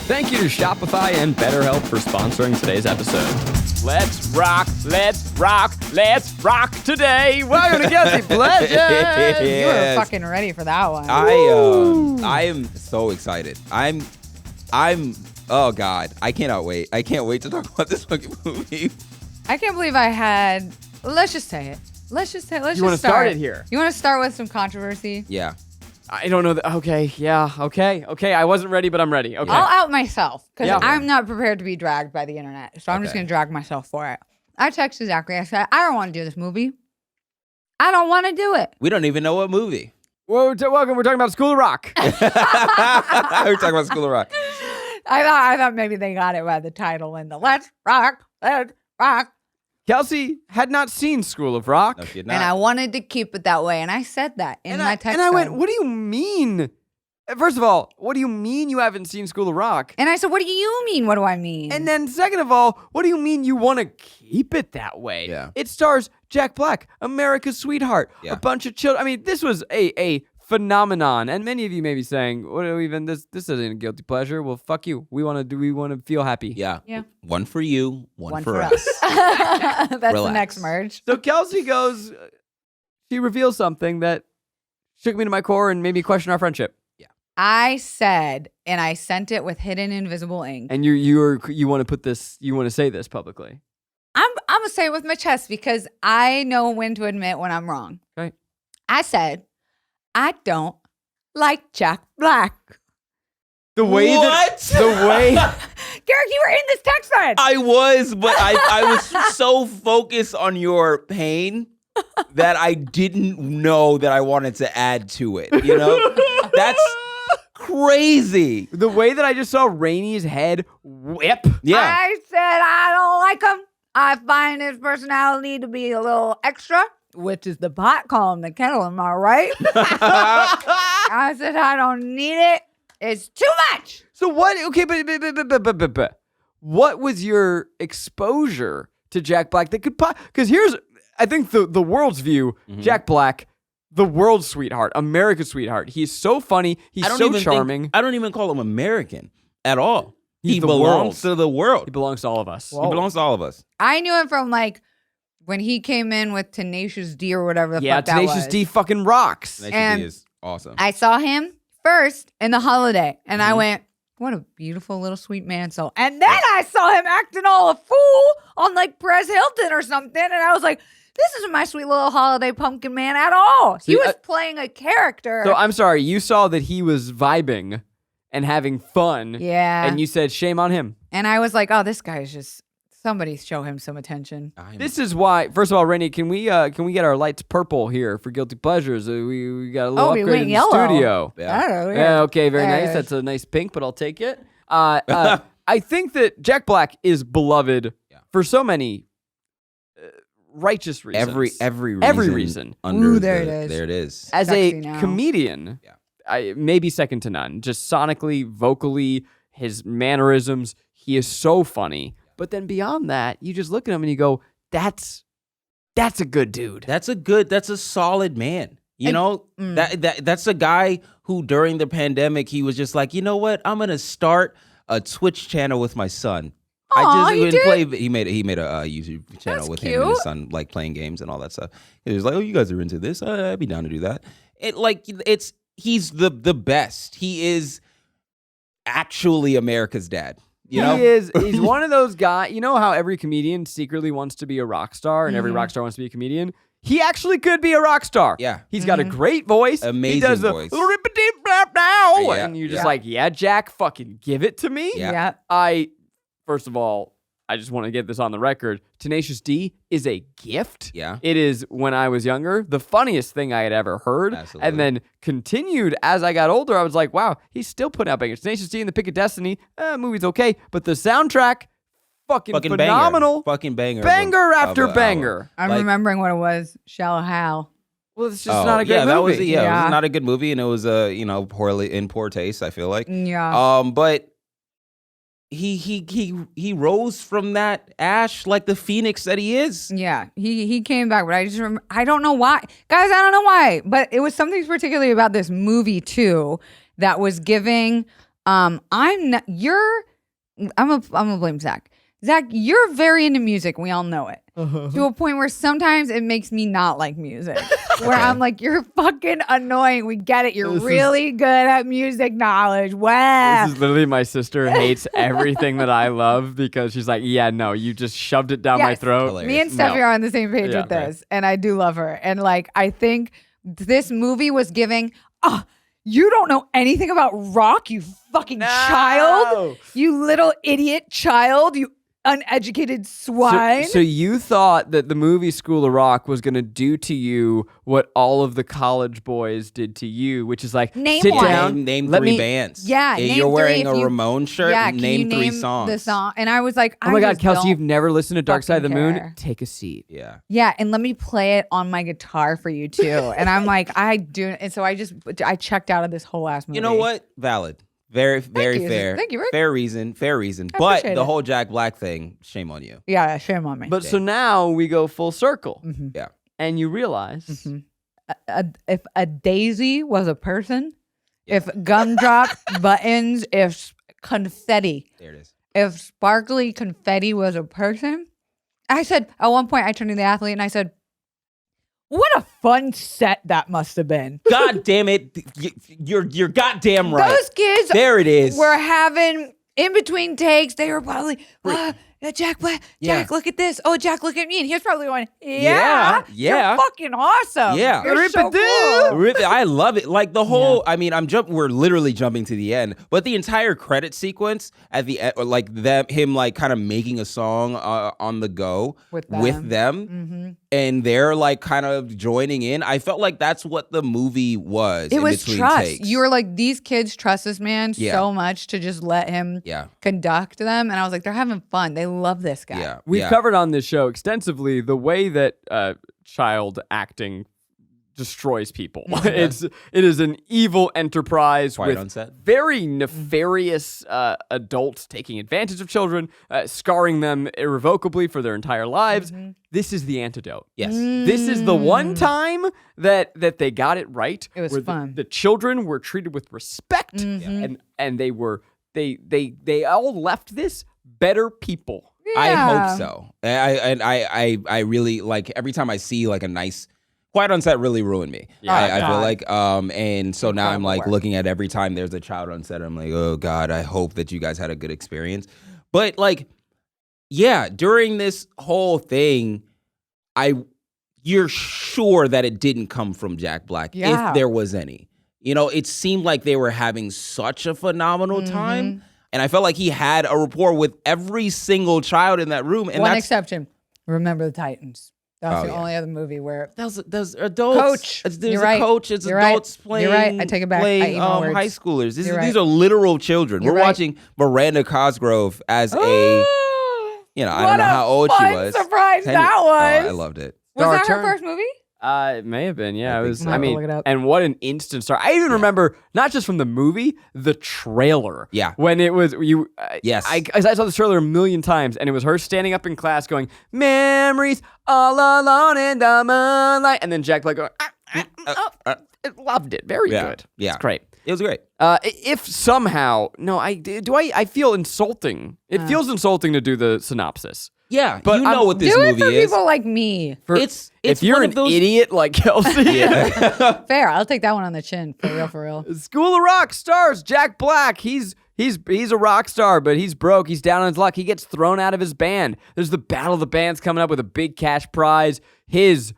Thank you to Shopify and BetterHelp for sponsoring today's episode. Let's rock today. Welcome to Guilty Pleasure. You were fucking ready for that one. I am so excited. I'm oh God, I cannot wait. I can't wait to talk about this fucking movie. I can't believe I had, let's just say it. You want to start it here? You want to start with some controversy? Yeah. I don't know. Okay. I wasn't ready, but I'm ready. Okay. I'll out myself because Yeah. I'm not prepared to be dragged by the internet. So I'm just Okay. going to drag myself for it. I texted Zachary. I said, I don't want to do this movie. I don't want to do it. We don't even know what movie. Well, welcome. We're talking about School of Rock. We're talking about School of Rock. I thought maybe they got it by the title and the Let's Rock. Kelsey had not seen School of Rock. No, she did not. And I wanted to keep it that way. And I said that in my text. And I went, thread. what do you mean? First of all, what do you mean you haven't seen School of Rock? And I said, what do you mean? What do I mean? And then second of all, what do you mean you want to keep it that way? Yeah. It stars Jack Black, America's sweetheart, Yeah. a bunch of children. I mean, this was a phenomenon. And many of you may be saying, what do even this isn't a guilty pleasure. Well, fuck you. We want to feel happy. Yeah. Yeah. One for you, one for us. us. That's the Relax. next merge. So Kelsey goes, she reveals something that shook me to my core and made me question our friendship. I said, and I sent it with hidden invisible ink. And you want to put this, you want to say this publicly. I'm gonna say it with my chest because I know when to admit when I'm wrong. Right. I said, I don't like Jack Black. The way What? Garrick, you were in this text thread. I was, but I was so focused on your pain that I didn't know that I wanted to add to it. You know? That's crazy. the way that I just saw Rainie's head whip. Yeah. I said I don't like him. I find his personality to be a little extra, which is the pot calling the kettle. Am I right? I said I don't need it. It's too much. So what? Okay, but what was your exposure to Jack Black that could? Because here's, I think the world's view: Jack Black, the world's sweetheart, America's sweetheart. He's so funny. He's so charming. I don't even call him American at all. He's He the belongs world. to the world. He belongs to all of us. He belongs to all of us. I knew him from like when he came in with Tenacious D or whatever the Yeah, fuck that Tenacious was. D fucking rocks. Tenacious And D is awesome. I saw him first in The Holiday, and I went, what a beautiful little sweet man soul. And then I saw him acting all a fool on like Perez Hilton or something, and I was like, this isn't my sweet little holiday pumpkin man at all. He was playing a character. So I'm sorry, you saw that he was vibing and having fun. Yeah. And you said, shame on him. And I was like, oh, this guy is just, somebody show him some attention. This is why, first of all, Rainie, can we get our lights purple here for Guilty Pleasures? We got a little we upgrade went in the yellow. studio. Yeah. I don't know. Yeah, okay, very nice. Yeah. That's a nice pink, but I'll take it. I think that Jack Black is beloved for so many righteous reasons. Every reason. Under Ooh, there it is. There it is. As Sexy a now. comedian, Yeah. maybe second to none. Just sonically, vocally, his mannerisms, he is so funny. But then beyond that, you just look at him and you go, that's a good dude. That's a solid man. You know, that's a guy who during the pandemic, he was just like, you know what? I'm going to start a Twitch channel with my son. Aw, he did? He made a YouTube channel That's with him and his cute. son, like playing games and all that stuff. He was like, oh, you guys are into this? I'd be down to do that. He's the best. He is actually America's dad. You know? He's one of those guys. You know how every comedian secretly wants to be a rock star and every rock star wants to be a comedian? He actually could be a rock star. Yeah. He's got a great voice. Amazing he does the voice. rippity-blap-dow, Yeah. and you're just like, yeah, Jack, fucking give it to me. Yeah. First of all, I just want to get this on the record. Tenacious D is a gift. Yeah. It is, when I was younger, the funniest thing I had ever heard. Absolutely. And then continued as I got older. I was like, wow, he's still putting out bangers. Tenacious D and The Pick of Destiny, movie's okay. But the soundtrack, fucking phenomenal. Fucking banger. Banger after banger. I'm Like- remembering what it was. Shallow Hal. Well, it's just not a great that movie. was it Yeah. was not a good movie, and it was poorly in poor taste. I feel like. Yeah. But he rose from that ash like the phoenix that he is. Yeah, he came back, but I just remember, I don't know why. Guys, I don't know why, but it was something particularly about this movie too that was giving I'm not. I'm gonna blame Zach. Zach, you're very into music. We all know it. To a point where sometimes it makes me not like music. Where I'm like, you're fucking annoying. We get it. You're really good at music knowledge. Wow. This is literally my sister hates everything that I love because she's like, yeah, no, you just shoved it down my throat. Hilarious. Me and Steffi are on the same page with this. And I do love her. And like, I think this movie was giving, you don't know anything about rock, you fucking child. You little idiot child. You uneducated swine. So you thought that the movie School of Rock was going to do to you what all of the college boys did to you, which is like, Name sit one. down. Name three bands. Yeah, name you're wearing three a if you- Ramon shirt. Yeah, name three songs. The song. And I was like, Oh my God, just Kelsey, don't you've never listened to Dark Side of the fucking Moon? care. Take a seat. Yeah. Yeah, and let me play it on my guitar for you too. And I'm like, I do. And so I checked out of this whole ass movie. You know what? Valid. Very, very you. fair. Thank you, Rick. Fair reason. But appreciate the it. whole Jack Black thing, shame on you. Yeah, shame on me. But so now we go full circle. Mm-hmm. Yeah. And you realize If a daisy was a person, if gumdrop buttons, if confetti, There it is. if sparkly confetti was a person, I said, at one point I turned to the athlete and I said, what a fun set that must have been. God damn it. You're goddamn right. Those kids There it is. were having in between takes. They were probably, Jack, Yeah. Jack, look at this. Oh, Jack, look at me. And he was probably going, yeah. Yeah. You're fucking awesome. Yeah. You're so cool. I love it. Like the whole, I mean, we're literally jumping to the end, but the entire credit sequence at the end, like him like kind of making a song on the go with them. Mm-hmm. And they're like kind of joining in. I felt like that's what the movie was. It was between trust. takes. You were like, these kids trust this man Yeah. so much to just let him conduct them. And I was like, they're having fun. They love this guy. Yeah. we've covered on this show extensively the way that child acting destroys people. It is an evil enterprise Quiet with on set. very nefarious adults taking advantage of children, scarring them irrevocably for their entire lives. This is the antidote. Yes. This is the one time that they got it right. It was where fun. The children were treated with respect, and they all left this better people. I Yeah. hope so. I really like every time I see like a nice Quiet on Set really ruined me. Yeah. I feel God. like and so now I'm like work. looking at every time there's a child on set, I'm like, oh God, I hope that you guys had a good experience. But like, yeah, during this whole thing, you're sure that it didn't come from Jack Black, Yeah. if there was any. You know, it seemed like they were having such a phenomenal time. And I felt like he had a rapport with every single child in that room. And One that's exception. Remember the Titans. That was Oh, the yeah. only other movie where those adults. Coach. There's You're a right. coach. It's You're right. adults playing. You're right. I take it back. I Playing eat my words. high schoolers. You're right. These are literal children. You're We're right. watching Miranda Cosgrove as a, you know, I What don't know a how old she fun was. surprise 10 that Oh, was. I loved it. Was Our that her turn. first movie? It may have been, yeah. I It think was. so. I I'll mean, look it up. and what an instant star! I even remember not just from the movie, the trailer. Yeah. when it was you. Yes. I saw this trailer a million times, and it was her standing up in class going, "Memories all alone in the moonlight," and then Jack Black going, I loved it. Very Yeah. good. Yeah. It's great. It was great. If somehow, no, I feel insulting. It feels insulting to do the synopsis. Yeah, But you know I'm- what this Do it movie for is. people like me. It's If you're one an of those. idiot like Kelsey, Fair. I'll take that one on the chin. For real, for real. School of Rock stars Jack Black. He's a rock star, but he's broke. He's down on his luck. He gets thrown out of his band. There's the battle of the bands coming up with a big cash prize. His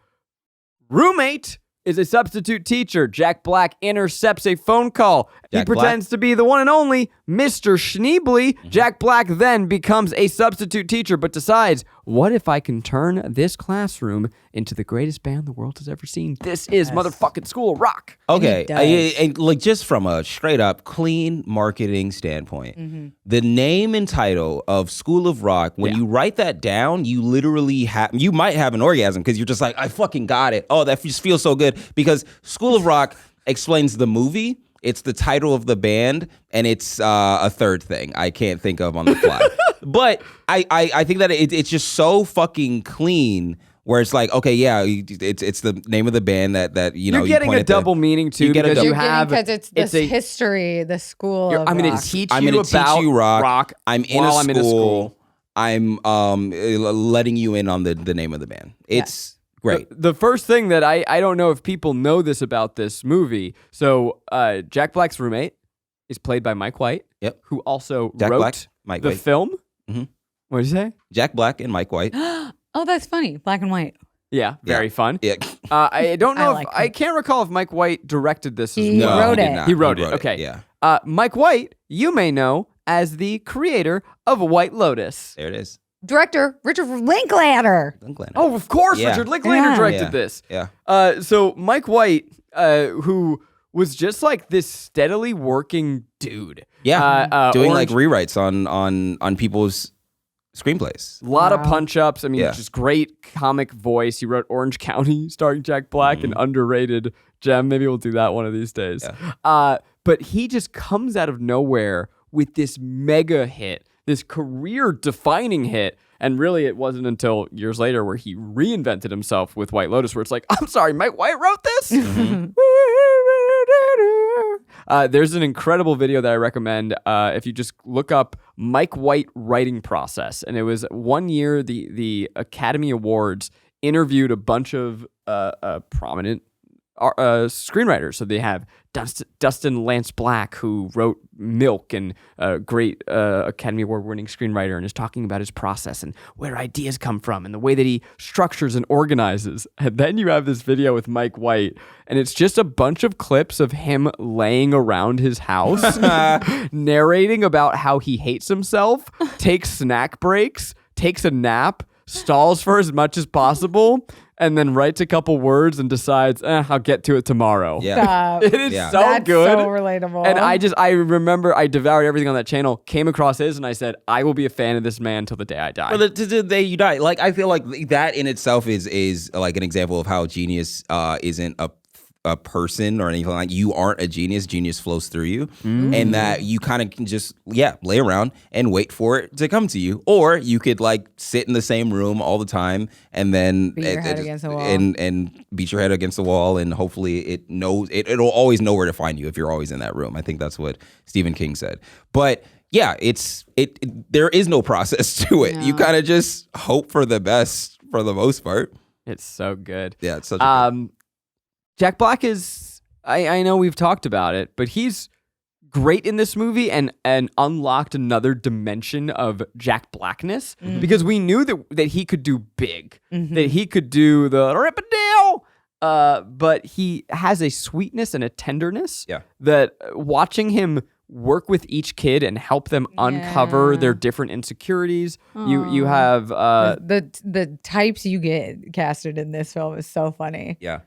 roommate is a substitute teacher. Jack Black intercepts a phone call. He Jack Black? pretends to be the one and only Mr. Schneebly. Jack Black then becomes a substitute teacher, but decides, what if I can turn this classroom into the greatest band the world has ever seen? This is motherfucking School of Rock. Okay, And he does. and like just from a straight up clean marketing standpoint, the name and title of School of Rock, when you write that down, you literally you might have an orgasm because you're just like, I fucking got it. Oh, that just feels so good because School of Rock explains the movie. It's the title of the band, and it's a third thing I can't think of on the fly. But I think that it's just so fucking clean where it's like, okay, yeah, it's the name of the band that you know. You're getting a double meaning too, because you You're have because it's this history, the school. Of I'm going rock. to teach I'm you gonna about teach you rock. while I'm in a school. I'm letting you in on the name of the band. It's great. The first thing that I don't know if people know this about this movie. So Jack Black's roommate is played by Mike White. Yep. Who also Jack wrote Black, Mike the White. film. Mhm. What did you say? Jack Black and Mike White. Oh, that's funny. Black and white. Yeah, very fun. Yeah. I don't know I I can't recall if Mike White directed this as He well. wrote he it. did not. He wrote it. Okay. Yeah. Mike White, you may know as the creator of White Lotus. There it is. Director Richard Linklater. Oh, of course, Yeah. Richard Linklater Yeah. directed Yeah. this. Yeah. So Mike White, who was just like this steadily working dude. Yeah. Doing Orange- like rewrites on people's screenplays. A lot of Wow. punch-ups. I mean, Yeah. just great comic voice. He wrote Orange County starring Jack Black, an underrated gem. Maybe we'll do that one of these days. But he just comes out of nowhere with this mega hit, this career-defining hit. And really, it wasn't until years later where he reinvented himself with White Lotus, where it's like, I'm sorry, Mike White wrote this? There's an incredible video that I recommend if you just look up Mike White writing process. And it was one year, the Academy Awards interviewed a bunch of prominent screenwriters. So they have Dustin Lance Black, who wrote Milk, and a great Academy Award winning screenwriter, and is talking about his process and where ideas come from and the way that he structures and organizes. And then you have this video with Mike White, and it's just a bunch of clips of him laying around his house, narrating about how he hates himself, takes snack breaks, takes a nap, stalls for as much as possible, and then writes a couple words and decides, I'll get to it tomorrow. Yeah. Stop. It is Yeah. so That's good. so relatable. And I remember I devoured everything on that channel, came across his, and I said, I will be a fan of this man till the day I die. Or to the day you die. Like, I feel like that in itself is like an example of how genius isn't a person or anything. Like, you aren't a genius. Genius flows through you. And that you kind of can just lay around and wait for it to come to you. Or you could like sit in the same room all the time and then Beat your head against the wall. and beat your head against the wall, and hopefully it'll always know where to find you if you're always in that room. I think that's what Stephen King said. But yeah, there is no process to it. No. You kind of just hope for the best for the most part. It's so good. Yeah, it's such a Jack Black is, I know we've talked about it, but he's great in this movie and unlocked another dimension of Jack Blackness, because we knew that he could do big, that he could do the rip-a-deal, but he has a sweetness and a tenderness that watching him work with each kid and help them uncover their different insecurities. You have the types you get casted in this film is so funny. Yeah.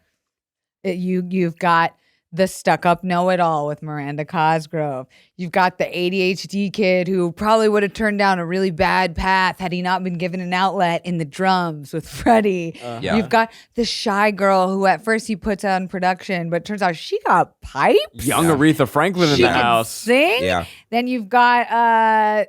You've got the stuck-up know-it-all with Miranda Cosgrove. You've got the ADHD kid who probably would have turned down a really bad path had he not been given an outlet in the drums with Freddie. Yeah. You've got the shy girl who at first he puts on production, but turns out she got pipes. young Aretha Franklin in She the can house. sing. Yeah. Then you've got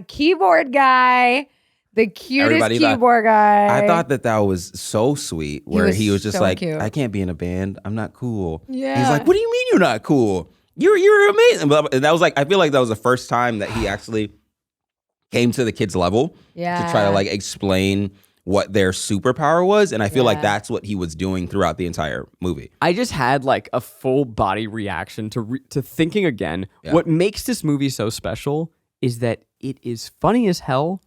keyboard guy, the cutest Everybody thought- keyboard guy. I thought that was so sweet, where was he was just so like, cute. I can't be in a band. I'm not cool. Yeah. He's like, what do you mean you're not cool? You're amazing. And that was like, I feel like that was the first time that he actually came to the kids' level to try to like explain what their superpower was. And I feel like that's what he was doing throughout the entire movie. I just had like a full body reaction to thinking again. What makes this movie so special is that it is funny as hell,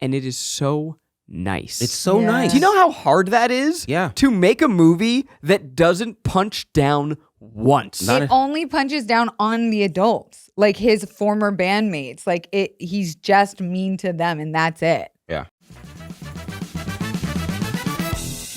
and it is so nice. It's so Yeah. nice. Do you know how hard that is? Yeah. To make a movie that doesn't punch down once. Not It only punches down on the adults, like his former bandmates. Like he's just mean to them, and that's it. Yeah.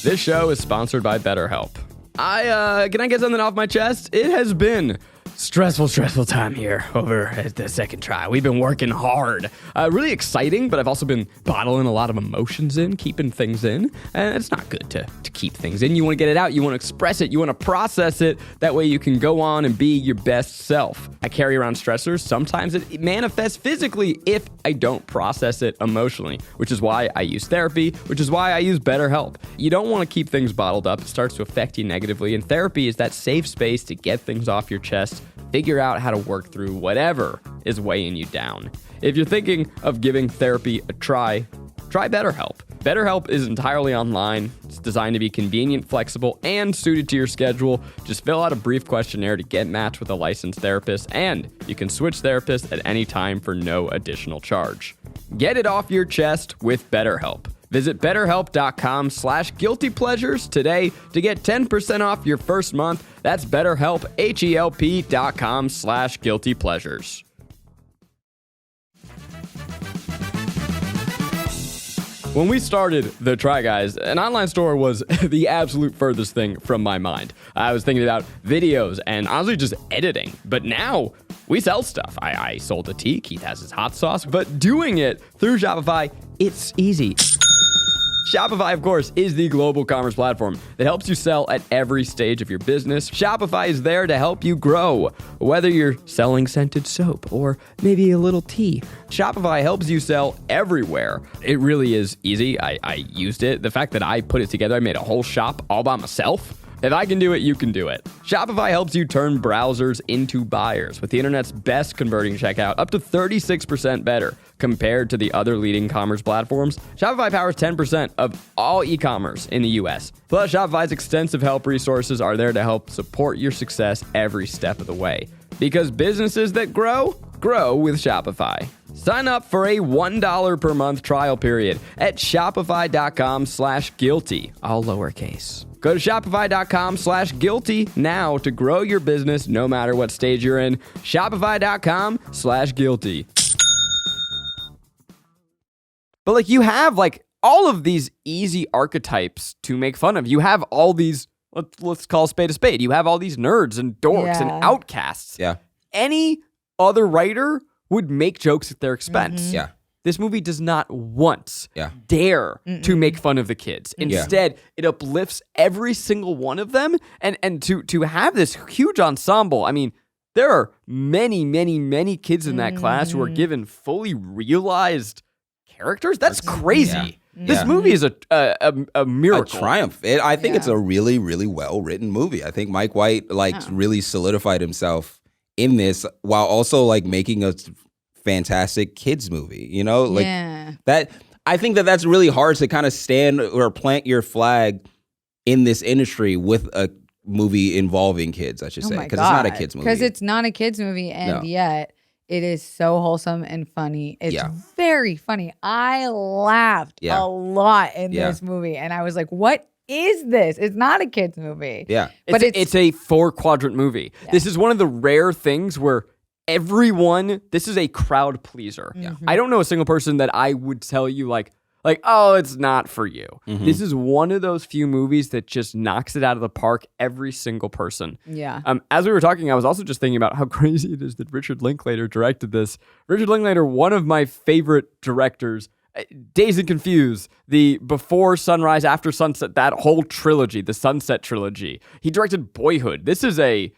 This show is sponsored by BetterHelp. Can I get something off my chest? It has been Stressful time here over at the second try. We've been working hard. Really exciting, but I've also been bottling a lot of emotions in, keeping things in. And it's not good to keep things in. You want to get it out. You want to express it. You want to process it. That way you can go on and be your best self. I carry around stressors. Sometimes it manifests physically if I don't process it emotionally, which is why I use therapy, which is why I use BetterHelp. You don't want to keep things bottled up. It starts to affect you negatively. And therapy is that safe space to get things off your chest, figure out how to work through whatever is weighing you down. If you're thinking of giving therapy a try BetterHelp. BetterHelp is entirely online. It's designed to be convenient, flexible, and suited to your schedule. Just fill out a brief questionnaire to get matched with a licensed therapist, and you can switch therapists at any time for no additional charge. Get it off your chest with BetterHelp. Visit BetterHelp.com/guiltypleasures today to get 10% off your first month. That's BetterHelp, HELP.com/guiltypleasures. When we started the Try Guys, an online store was the absolute furthest thing from my mind. I was thinking about videos and honestly just editing. But now we sell stuff. I sold a tea. Keith has his hot sauce. But doing it through Shopify, it's easy. Shopify, of course, is the global commerce platform that helps you sell at every stage of your business. Shopify is there to help you grow. Whether you're selling scented soap or maybe a little tea, Shopify helps you sell everywhere. It really is easy. I used it. The fact that I put it together, I made a whole shop all by myself. If I can do it, you can do it. Shopify helps you turn browsers into buyers with the internet's best converting checkout, up to 36% better compared to the other leading commerce platforms. Shopify powers 10% of all e-commerce in the US. Plus, Shopify's extensive help resources are there to help support your success every step of the way. Because businesses that grow with Shopify. Sign up for a $1 per month trial period at shopify.com/guilty, all lowercase. Go to shopify.com/guilty now to grow your business no matter what stage you're in. Shopify.com/guilty. But like you have like all of these easy archetypes to make fun of. You have all these, let's call a spade. You have all these nerds and dorks and outcasts. Yeah. Any other writer would make jokes at their expense. Yeah. This movie does not once dare to make fun of the kids. Instead, it uplifts every single one of them. And to have this huge ensemble, I mean, there are many kids in that class who are given fully realized characters. That's crazy. Yeah. This movie is a miracle. A triumph. I think it's a really, really well-written movie. I think Mike White really solidified himself in this while also like making a fantastic kids movie, you know, like that. I think that's really hard to kind of stand or plant your flag in this industry with a movie involving kids, I should say, because it's not a kids movie. Because it's not a kids movie, and yet it is so wholesome and funny. It's very funny. I laughed a lot in this movie, and I was like, "What is this? It's not a kids movie." Yeah, but it's a 4-quadrant movie. Yeah. This is one of the rare things where this is a crowd pleaser. Yeah. I don't know a single person that I would tell you like, oh, it's not for you. Mm-hmm. This is one of those few movies that just knocks it out of the park, every single person. Yeah. As we were talking, I was also just thinking about how crazy it is that Richard Linklater directed this. Richard Linklater, one of my favorite directors, Dazed and Confused, the Before Sunrise, After Sunset, that whole trilogy, the Sunset trilogy. He directed Boyhood. This is a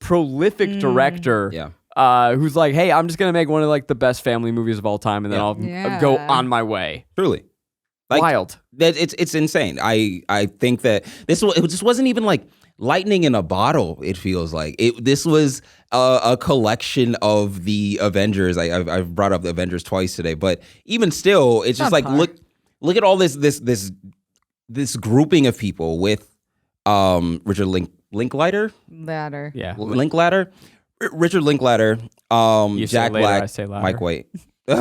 prolific director who's like, hey, I'm just gonna make one of like the best family movies of all time, and then I'll go on my way. Truly, wild. It's insane. I think that it just wasn't even like lightning in a bottle. It feels like this was a collection of the Avengers. I've brought up the Avengers twice today, but even still, it's just like look at all this grouping of people with Richard Linklater. Linklater. Richard Linklater, Jack Black, Mike White,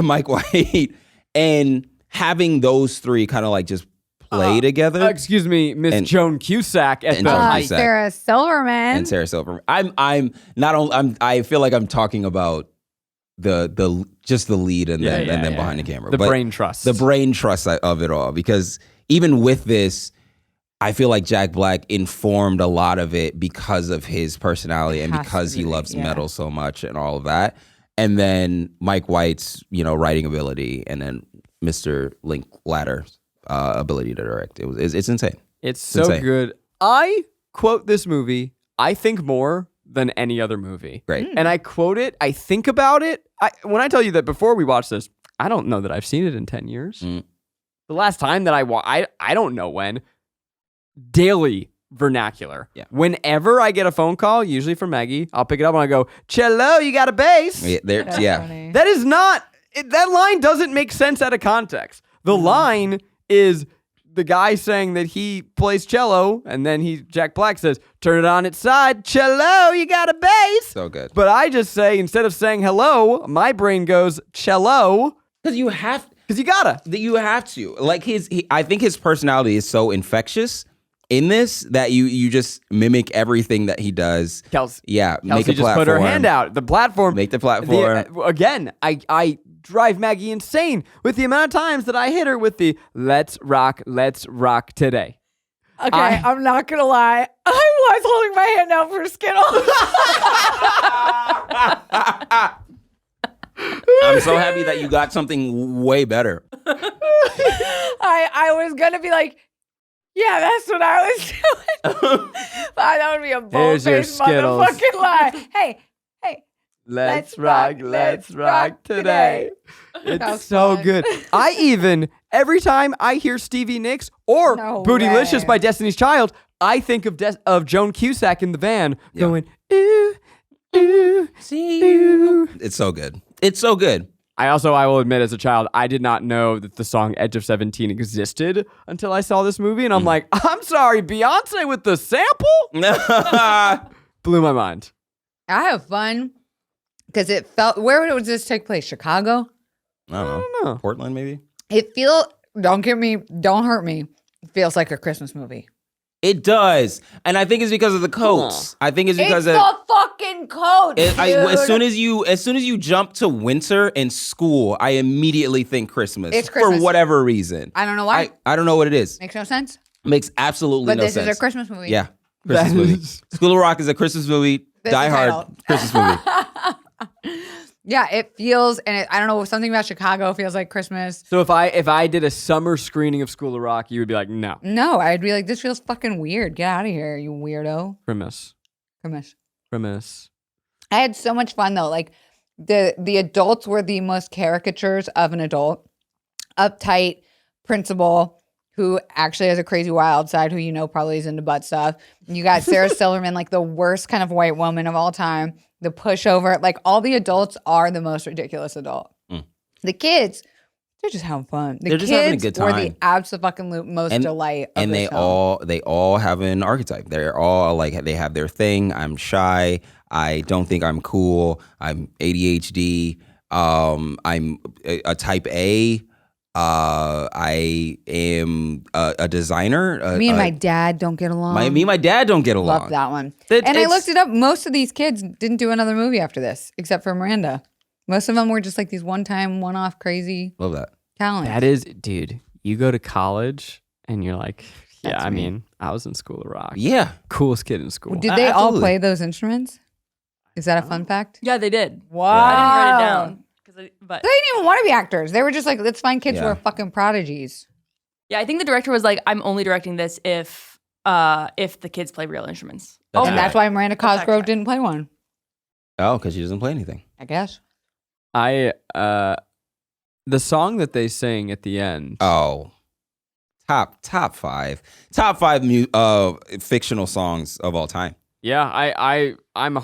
Mike White, and having those three kind of like just play together. Excuse me, Miss Joan Cusack at the height. Sarah Silverman. And Sarah Silverman. I feel like I'm talking about the just the lead and then behind the camera. The brain trust. The brain trust of it all, because even with this, I feel like Jack Black informed a lot of it because of his personality and because he loves metal so much and all of that. And then Mike White's, writing ability, and then Mr. Linklater's ability to direct. It's insane. It's so insane. good. I quote this movie, I think more than any other movie. Great. And I quote it, I think about it. When I tell you that before we watch this, I don't know that I've seen it in 10 years. The last time that I don't know when. Daily vernacular. Yeah. Whenever I get a phone call, usually from Maggie, I'll pick it up and I go, "Cello, you got a bass?" Yeah. That is not, that line doesn't make sense out of context. The line is the guy saying that he plays cello, and then Jack Black says, "Turn it on its side, cello, you got a bass." So good. But I just say, instead of saying hello, my brain goes, cello. Because you have to. Like I think his personality is so infectious in this that you just mimic everything that he does. Kelsey make a just platform. put her hand out. The platform. Make the platform. Again, I drive Maggie insane with the amount of times that I hit her with the let's rock today. Okay, I'm not going to lie. I was holding my hand out for Skittles. I'm so happy that you got something way better. I was going to be like, yeah, that's what I was doing. That would be a bold-faced motherfucking lie. Hey. Let's rock today. It's so fun. good. Every time I hear Stevie Nicks or Bootylicious by Destiny's Child, I think of Joan Cusack in the van going, ooh, ooh, see you. It's so good. It's so good. I will admit, as a child, I did not know that the song Edge of 17 existed until I saw this movie. And I'm like, I'm sorry, Beyonce with the sample? Blew my mind. I have fun because it felt, where would this take place? Chicago? I don't know. Portland, maybe? Don't hurt me. It feels like a Christmas movie. It does. And I think it's because of the coats. I think it's because of the fucking coats. As soon as you jump to winter and school, I immediately think Christmas. It's Christmas. For whatever reason. I don't know why. I don't know what it is. Makes no sense. Makes absolutely no sense. But this is a Christmas movie. Yeah. Christmas movie. School of Rock is a Christmas movie. Die Hard, Christmas movie. Yeah, it feels, and I don't know, something about Chicago feels like Christmas. So if I did a summer screening of School of Rock, you would be like, no. No, I'd be like, this feels fucking weird. Get out of here, you weirdo. Premise. I had so much fun though. Like the adults were the most caricatures of an adult. Uptight principal who actually has a crazy wild side, who probably is into butt stuff. You got Sarah Silverman, like the worst kind of white woman of all time. The pushover, like all the adults are the most ridiculous adult. The kids, they're just having fun. They're just having a good time. Were the absolute most delight of and this they all have an archetype. They're all like, they have their thing. I'm shy. I don't think I'm cool. I'm ADHD. I'm a type A. I am a designer. Me and my dad don't get along. Me and my dad don't get along. Love that one. I looked it up. Most of these kids didn't do another movie after this, except for Miranda. Most of them were just like these one-time, one-off crazy Love that. talents. That is, dude, you go to college and you're like, yeah, I mean, I was in School of Rock. Yeah. Coolest kid in school. Did they all play those instruments? Is that a fun fact? Yeah, they did. Wow. I didn't write it down. But They didn't even want to be actors. They were just like, let's find kids who are fucking prodigies. yeah, I think the director was like, I'm only directing this if the kids play real instruments. And that's why Miranda Cosgrove didn't play one. Oh, because she doesn't play anything. I guess. The song that they sing at the end. Oh, top five fictional songs of all time. Yeah, I'm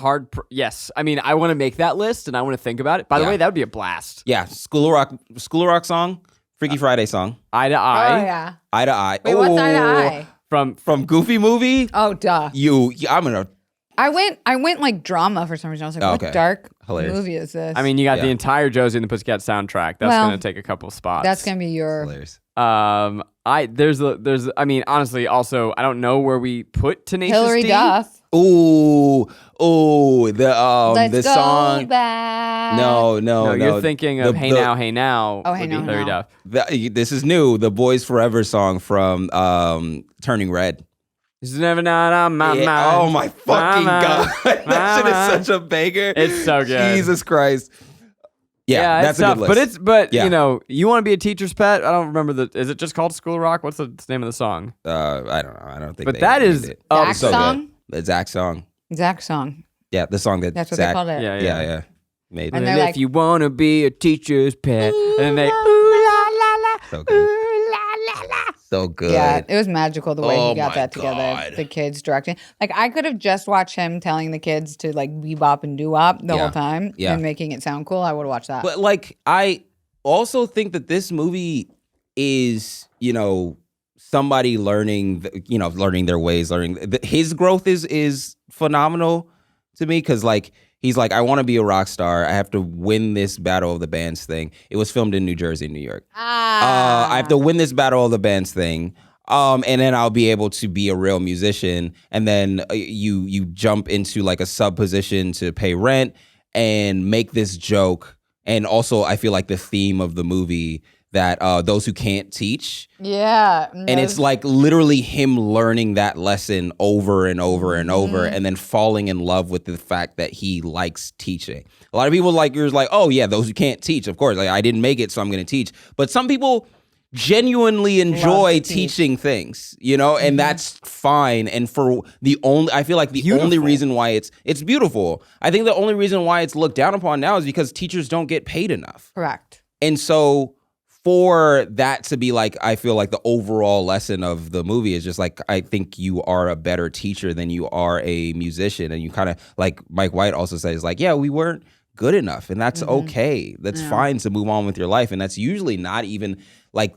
yes. I mean, I want to make that list and I want to think about it. By the way, that would be a blast. Yeah, School of Rock song, Freaky Friday song, Eye to Eye. Oh yeah. Eye to Eye. Wait, what's Eye to Eye? From Goofy movie? Oh duh. I'm gonna. I went like drama for some reason. I was like, what dark movie is this? I mean, you got the entire Josie and the Pussycat soundtrack. That's gonna take a couple spots. That's gonna be your Hilarious. I mean, honestly, also I don't know where we put Tenacious Hillary D. Duff. Ooh, the Let's the go song. back. No, you're thinking of Hey Now, Hey Now. Oh, Hey Now, Hey Very Now. tough. This is new. The Boys Forever song from Turning Red. It's never not on my mind. Oh my fucking god, that shit is such a banger. It's so good. Jesus Christ. Yeah, that's it's a tough. good list. But Yeah. you know, you want to be a teacher's pet? I don't remember is it just called School of Rock? What's the name of the song? I don't know. I don't think. But they that named is it. Zach's So song? good. The Zach song. Zach's song. Yeah, the song that That's what Zach. they called it. Yeah. Made. And And they're if like, you want to be a teacher's pet, and then they So good. So good. Yeah, it was magical the way Oh he got my that together. God. The kids directing. Like, I could have just watched him telling the kids to like bebop and doo-wop the whole time and making it sound cool. I would have watched that. But like, I also think that this movie is, somebody learning, learning their ways, his growth is phenomenal to me. Cause like, he's like, I want to be a rock star. I have to win this Battle of the Bands thing. It was filmed in New Jersey, New York. I have to win this Battle of the Bands thing. And then I'll be able to be a real musician. And then you jump into like a sub position to pay rent and make this joke. And also, I feel like the theme of the movie that those who can't teach. Yeah. And it's like literally him learning that lesson over and over and over, and then falling in love with the fact that he likes teaching. A lot of people you're like, oh yeah, those who can't teach, of course. Like, I didn't make it, so I'm going to teach. But some people genuinely enjoy teaching things, and that's fine. And I feel like the only reason why it's beautiful. I think the only reason why it's looked down upon now is because teachers don't get paid enough. Correct. And so for that to be like, I feel like the overall lesson of the movie is just like, I think you are a better teacher than you are a musician. And you kind of, like Mike White also says, like, yeah, we weren't good enough. And that's okay. That's fine to move on with your life. And that's usually not even like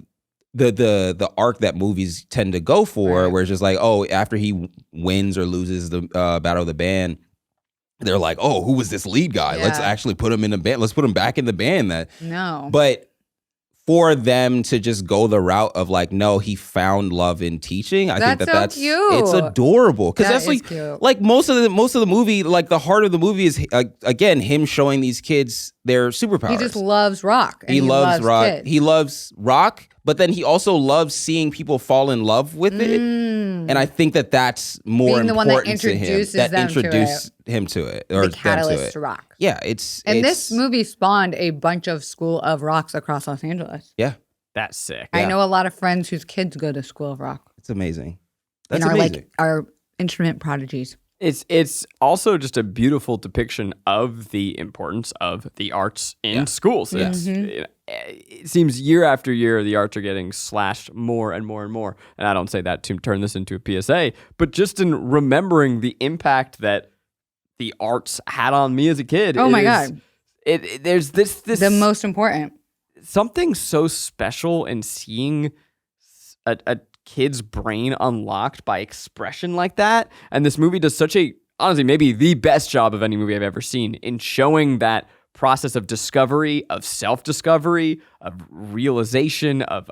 the arc that movies tend to go for, where it's just like, oh, after he wins or loses the Battle of the Band, they're like, oh, who was this lead guy? Let's actually put him in the band. Let's put him back in the band. But for them to just go the route of like, no, he found love in teaching. I think that's cute. It's adorable, because that's like cute. Like most of the movie, like the heart of the movie is again him showing these kids their superpowers. He just loves rock. And he loves rock. Kids. He loves rock, but then he also loves seeing people fall in love with it. And I think that's more being the important one that to him. introduces That them introduced him to it, or the them to catalyst it. to rock. Yeah, This movie spawned a bunch of School of Rocks across Los Angeles. Yeah, that's sick. I know a lot of friends whose kids go to School of Rock. it's amazing. That's and are amazing. like our instrument prodigies. It's also just a beautiful depiction of the importance of the arts in schools. It seems year after year the arts are getting slashed more and more and more. And I don't say that to turn this into a PSA, but just in remembering the impact that the arts had on me as a kid. Oh my God. There's this The most important. something so special in seeing a kid's brain unlocked by expression like that. And this movie does honestly, maybe the best job of any movie I've ever seen in showing that process of discovery, of self-discovery, of realization, of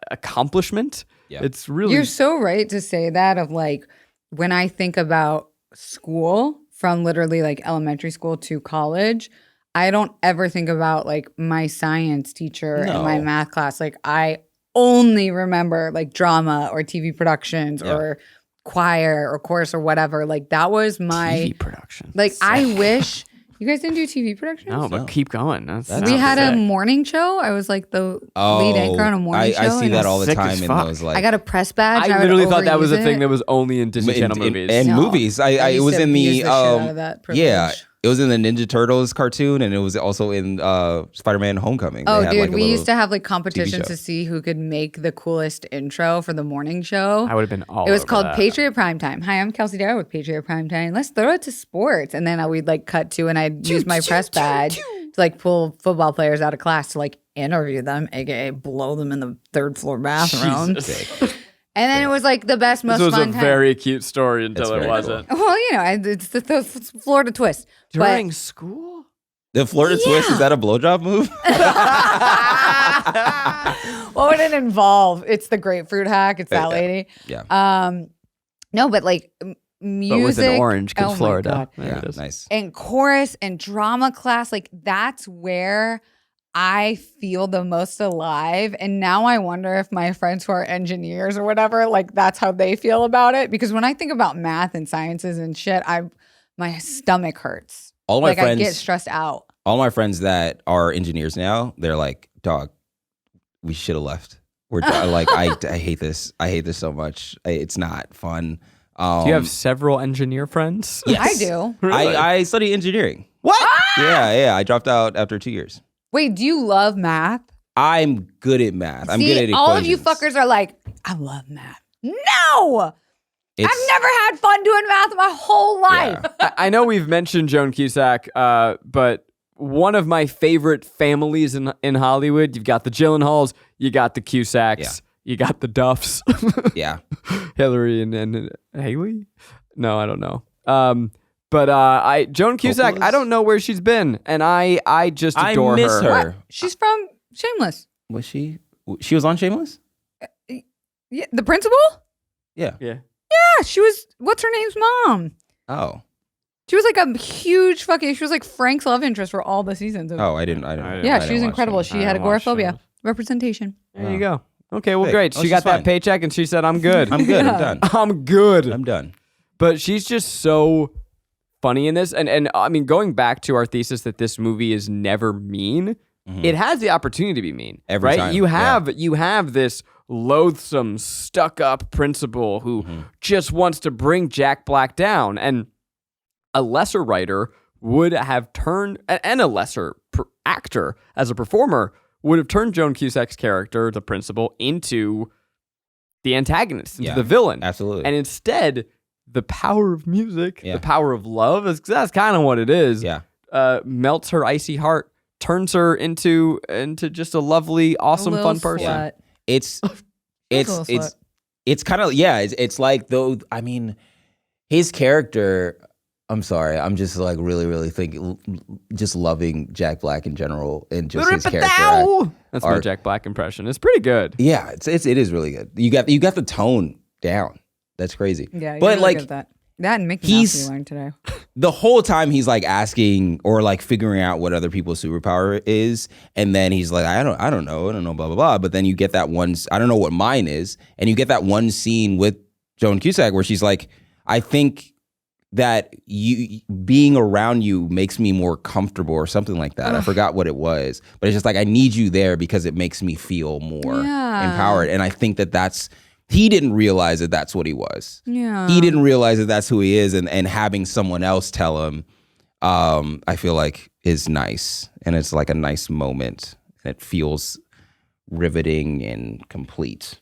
accomplishment. Yeah. It's really... You're so right to say that, of like, when I think about school from literally like elementary school to college, I don't ever think about like my science teacher and my math class. Like, I only remember like drama or TV productions or choir or chorus or whatever. Like, that was my TV production. Like, I wish you guys didn't do TV productions. No, but keep going. We had a morning show. I was like the lead anchor on a morning show. I see that all the Sick time as in fuck. those like. I got a press badge. I literally thought that was a overuse thing it. that was only in Disney Channel movies. and No. movies. It used was to in abuse the shit out of that privilege. yeah. It was in the Ninja Turtles cartoon, and it was also in Spider-Man: Homecoming. Oh, They had, dude, like, a we little used to have like show. competitions to see who could make the coolest intro for the morning show. I would have been all It was over called that. Patriot Primetime. Hi, I'm Kelsey Darragh with Patriot Primetime. Let's throw it to sports. And then we'd like cut to, and I'd use my press badge to like pull football players out of class to like interview them, aka blow them in the third floor bathroom. Jesus. And then it was like the best, most This was a fun time. very cute story until It's it very wasn't. Well, it's the Florida twist. During school? The Florida twist, is that a blowjob move? What would it involve? It's the grapefruit hack. It's that lady. Yeah. No, but like music. But with an orange, because oh Florida. My God. There Yeah, it is. nice. And chorus and drama class, like that's where I feel the most alive. And now I wonder if my friends who are engineers or whatever, like that's how they feel about it. Because when I think about math and sciences and shit, my stomach hurts. All my like friends, I get stressed out. all my friends that are engineers now, they're like, dog, we should have left. We're like, I hate this. I hate this so much. It's not fun. Do you have several engineer friends? Yes. I do. Really? I study engineering. What? Yeah. I dropped out after 2 years. Wait, do you love math? I'm good at math. I'm See, good at equations. all of you fuckers are like, I love math. No! It's- I've never had fun doing math my whole life. I know we've mentioned Joan Cusack, but one of my favorite families in Hollywood, you've got the Gyllenhaals, you got the Cusacks, you got the Duffs. Yeah. Hillary and Haley? No, I don't know. But Joan Cusack, Coppola's? I don't know where she's been, and I just adore I miss her. What? She's from Shameless. Was she? She was on Shameless? Yeah, the principal? Yeah. Yeah. Yeah, she was, what's her name's mom? Oh. She was like a huge fucking, she was like Frank's love interest for all the seasons. Oh, I didn't. Yeah, she was incredible. She had agoraphobia. Representation. There you go. Okay, well, Hey, great. oh, She she's got that fine. paycheck, and she said, I'm good. I'm good. I'm done. I'm good. I'm done. But she's just so funny in this. And I mean, going back to our thesis that this movie is never mean, it has the opportunity to be mean. Every right? time, You have this loathsome, stuck-up principal who just wants to bring Jack Black down. And a lesser writer would have turned, and a lesser actor as a performer would have turned Joan Cusack's character, the principal, into the antagonist, into the villain. Absolutely. And instead, the power of music, Yeah. the power of love, that's kind of what it is. Yeah. Melts her icy heart, turns her into just a lovely, awesome, fun person. Slut. It's little slut. it's kind of it's like though. I mean, his character. I'm sorry. I'm just like really thinking, just loving Jack Black in general and just his character. That's my Jack Black impression. It's pretty good. Yeah, it is really good. You got the tone down. That's crazy. Yeah, but really like good at that. That and Mickey he's- Mouse we learned today. the whole time he's like asking or like figuring out what other people's superpower is, and then he's like, I don't know, blah blah blah. But then you get that one. I don't know what mine is, and you get that one scene with Joan Cusack where she's like, I think that you being around you makes me more comfortable or something like that. I forgot what it was, but it's just like I need you there because it makes me feel more empowered. And I think that's he didn't realize that that's what he was. Yeah. He didn't realize that that's who he is, and having someone else tell him, I feel like is nice, and it's like a nice moment, and it feels riveting and complete.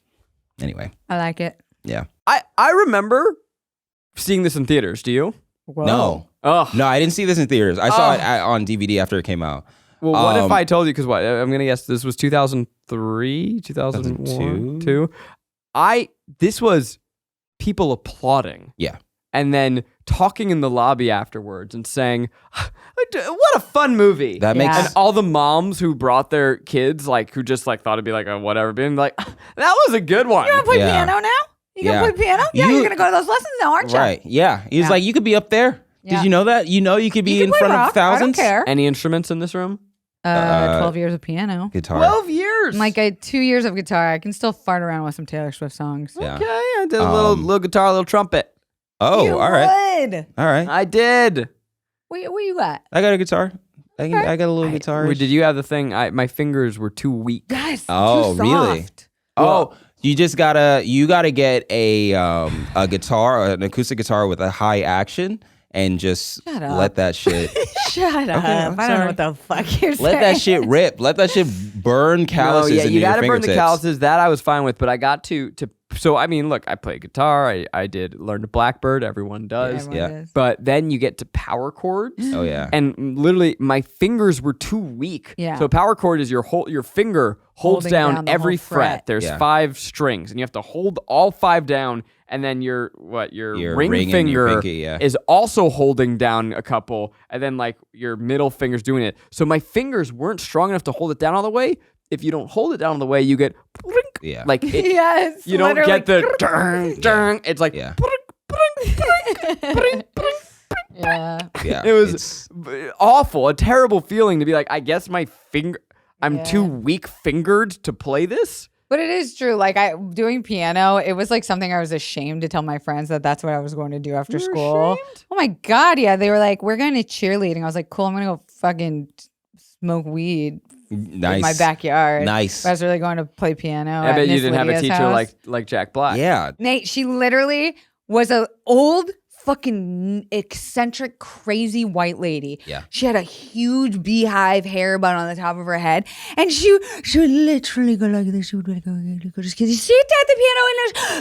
Anyway, I like it. yeah. I remember seeing this in theaters. Do you? Whoa. No, I didn't see this in theaters. I saw it on DVD after it came out. Well, what if I told you? Because what? I'm gonna guess this was 2003, 2001, 2002? This was people applauding. Yeah. And then talking in the lobby afterwards and saying, what a fun movie. That makes Yeah. And all the moms who brought their kids, like, who just like thought it'd be like a whatever, being like, that was a good one. You gonna play Yeah. piano now? You gonna Yeah. play piano? Yeah, You- you're gonna go to those lessons now, aren't you? right. Yeah. He was Yeah. like, you could be up there. Yeah. Did you know that? You know, you could be You in can play front rock. of thousands. I don't care. Any instruments in this room? 12 years of piano. Guitar. 12 years. Like 2 years of guitar. I can still fart around with some Taylor Swift songs. Yeah. Okay, I did a little guitar, a little trumpet. Oh, You all right. would. All right. I did. Where you at? I got a guitar. I got a little guitar. Wait, did you have the thing? My fingers were too weak. Yes. Oh, too really? soft. Oh, you gotta get a guitar, an acoustic guitar with a high action, and just Shut up. let that shit Shut up. I don't know sorry. what the fuck you're saying. let that shit rip. Let that shit burn calluses. yeah, into you your got to burn the fingertips. calluses. That I was fine with, but I got to. So I mean, look, I play guitar. I did learn to Blackbird. Everyone does. Everyone Yeah. does. But then you get to power chords. Oh yeah. And literally, my fingers were too weak. Yeah. So power chord is your finger holds Holding down down the every whole fret. There's Yeah. 5 strings, and you have to hold all 5 down. And then your Your ring ring and finger your pinky, yeah. is also holding down a couple, and then like your middle finger's doing it. So my fingers weren't strong enough to hold it down all the way. If you don't hold it down all the way, you get Yeah. like it, Yes. you don't literally. get the dun, dun. It's like Yeah. Yeah. Yeah, It was it's- awful, a terrible feeling to be like, I guess I'm Yeah. too weak-fingered to play this. But it is true. Like doing piano, it was like something I was ashamed to tell my friends that's what I was going to do after school. Oh my God. Yeah. They were like, we're going to cheerleading. I was like, cool. I'm going to go fucking smoke weed nice. in my backyard. Nice. But I was really going to play piano. I at bet you Miss didn't have a Lydia's teacher house. like Jack Black. Yeah. Nate, she literally was a old fucking eccentric crazy white lady. Yeah. She had a huge beehive hair bun on the top of her head, and she would literally go like this. She would like, okay, go just sit at the piano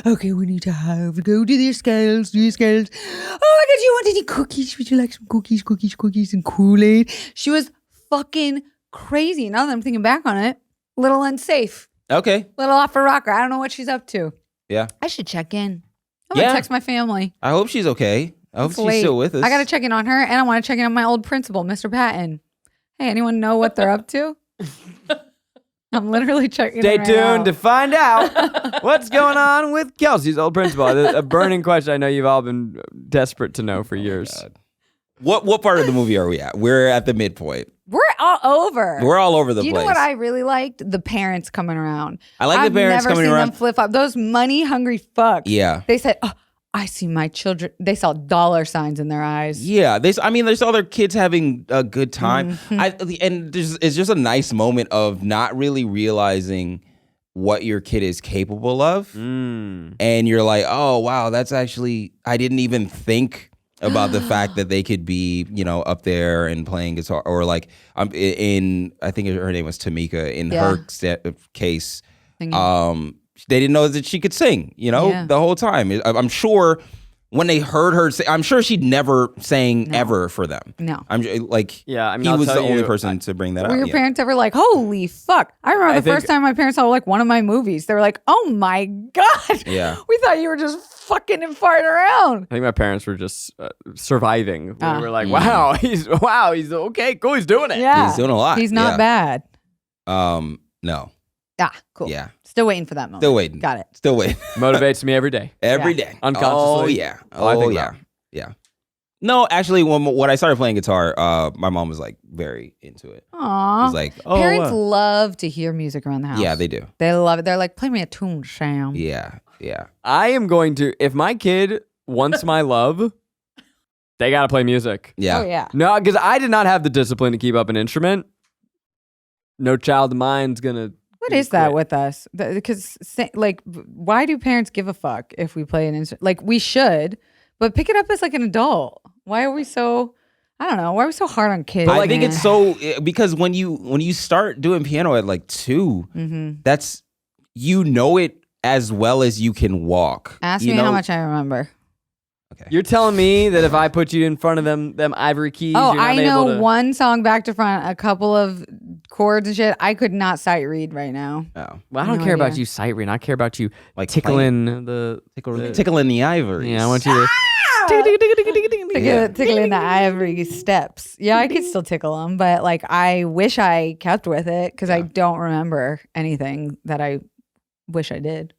and okay, we need to go to the scales, do your scales. Oh my God, do you want any cookies? Would you like some cookies and Kool-Aid? She was fucking crazy. Now that I'm thinking back on it, little unsafe, Okay. little off a rocker. I don't know what she's up to. Yeah. I should check in. I'm gonna Yeah. text my family. I hope she's okay. I hope It's she's late. still with us. I gotta check in on her, and I want to check in on my old principal, Mr. Patton. Hey, anyone know what they're up to? I'm literally checking. Stay in right tuned now. to find out what's going on with Kelsey's old principal. A burning question I know you've all been desperate to know for years. God. What part of the movie are we at? We're at the midpoint. We're all over. We're all over the you place. know what I really liked? The parents coming around. I like the I've parents never coming seen around. them flip up. Those money hungry fucks. Yeah. They said, "Oh, I see my children." They saw dollar signs in their eyes. Yeah, they saw their kids having a good time. Mm-hmm. It's just a nice moment of not really realizing what your kid is capable of. And you're like, oh, wow, that's actually, I didn't even think about the fact that they could be, up there and playing guitar, or like I think her name was Tamika. In Yeah. her case, Singing. they didn't know that she could sing, Yeah. the whole time. I'm sure when they heard her sing, I'm sure she'd never sang ever for them. No. I'm like, Yeah, I mean, he I'll was the tell only you, person to bring that Were up. your Yeah. parents ever like, holy fuck? I remember I the first think- time my parents saw like one of my movies. They were like, oh my God. Yeah. We thought you were just fucking and farting around. I think my parents were just surviving. They Ah. were like, wow, he's okay, cool, he's doing it. Yeah. He's doing a lot. He's not Yeah. bad. No. Ah, cool. Yeah. Still waiting for that moment. Still waiting. Got it. Still waiting. Motivates me every day. Every Yeah. day. Unconsciously. Oh, yeah. Oh, I Oh, think yeah. about it. Yeah. No, actually, when I started playing guitar, my mom was like very into it. She Aw. was like, oh, Parents wow. love to hear music around the house. Yeah, they do. They love it. They're like, play me a tune, Sam. Yeah. Yeah. I am going to, if my kid wants my love, they got to play music. Yeah. Oh, yeah. No, because I did not have the discipline to keep up an instrument. No child of mine's going to. What is that with us? Because, like, why do parents give a fuck if we play an instrument? Like, we should, but pick it up as like an adult. Why are we so? I don't know. Why are we so hard on kids? I think man? it's so because when you start doing piano at like 2, Mm-hmm. that's it as well as you can walk. Ask You me how know? much I remember. You're telling me that if I put you in front of them ivory keys, Oh, you're not I able know to... one song back to front, a couple of chords and shit. I could not sight read right now. Oh, Well, I don't No care about idea. you sight reading. I care about you like tickling the... tickling the ivory. Yeah, I want you to... Yeah. Tickling the ivory steps. Yeah, I could still tickle them, but like I wish I kept with it because I don't remember anything that I wish I did.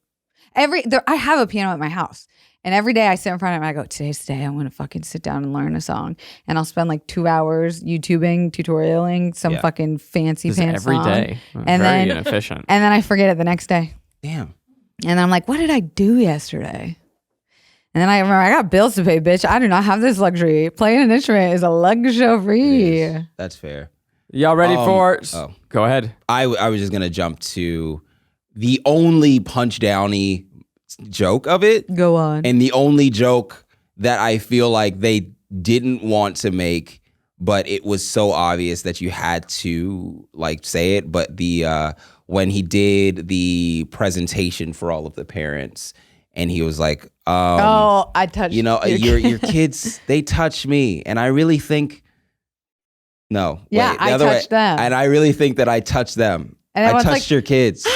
I have a piano at my house, and every day I sit in front of it and I go, today's the day I'm going to fucking sit down and learn a song, and I'll spend like 2 hours YouTubing, tutorialing some Yeah. fucking fancy This pants every song. day. And Very then- inefficient. And then I forget it the next day. Damn. And then I'm like, what did I do yesterday? And then I remember I got bills to pay, bitch. I do not have this luxury. Playing an instrument is a luxury. Yes, that's fair. Y'all ready for... oh. Go ahead. I was just gonna jump to the only punch downy joke of it, Go on. and the only joke that I feel like they didn't want to make, but it was so obvious that you had to like say it. But the when he did the presentation for all of the parents, and he was like, I touched your kids, they touch me, and I really think no. Yeah, wait, the I other way. touched them. And I really think that I touched them. And I everyone's touched like, your kids.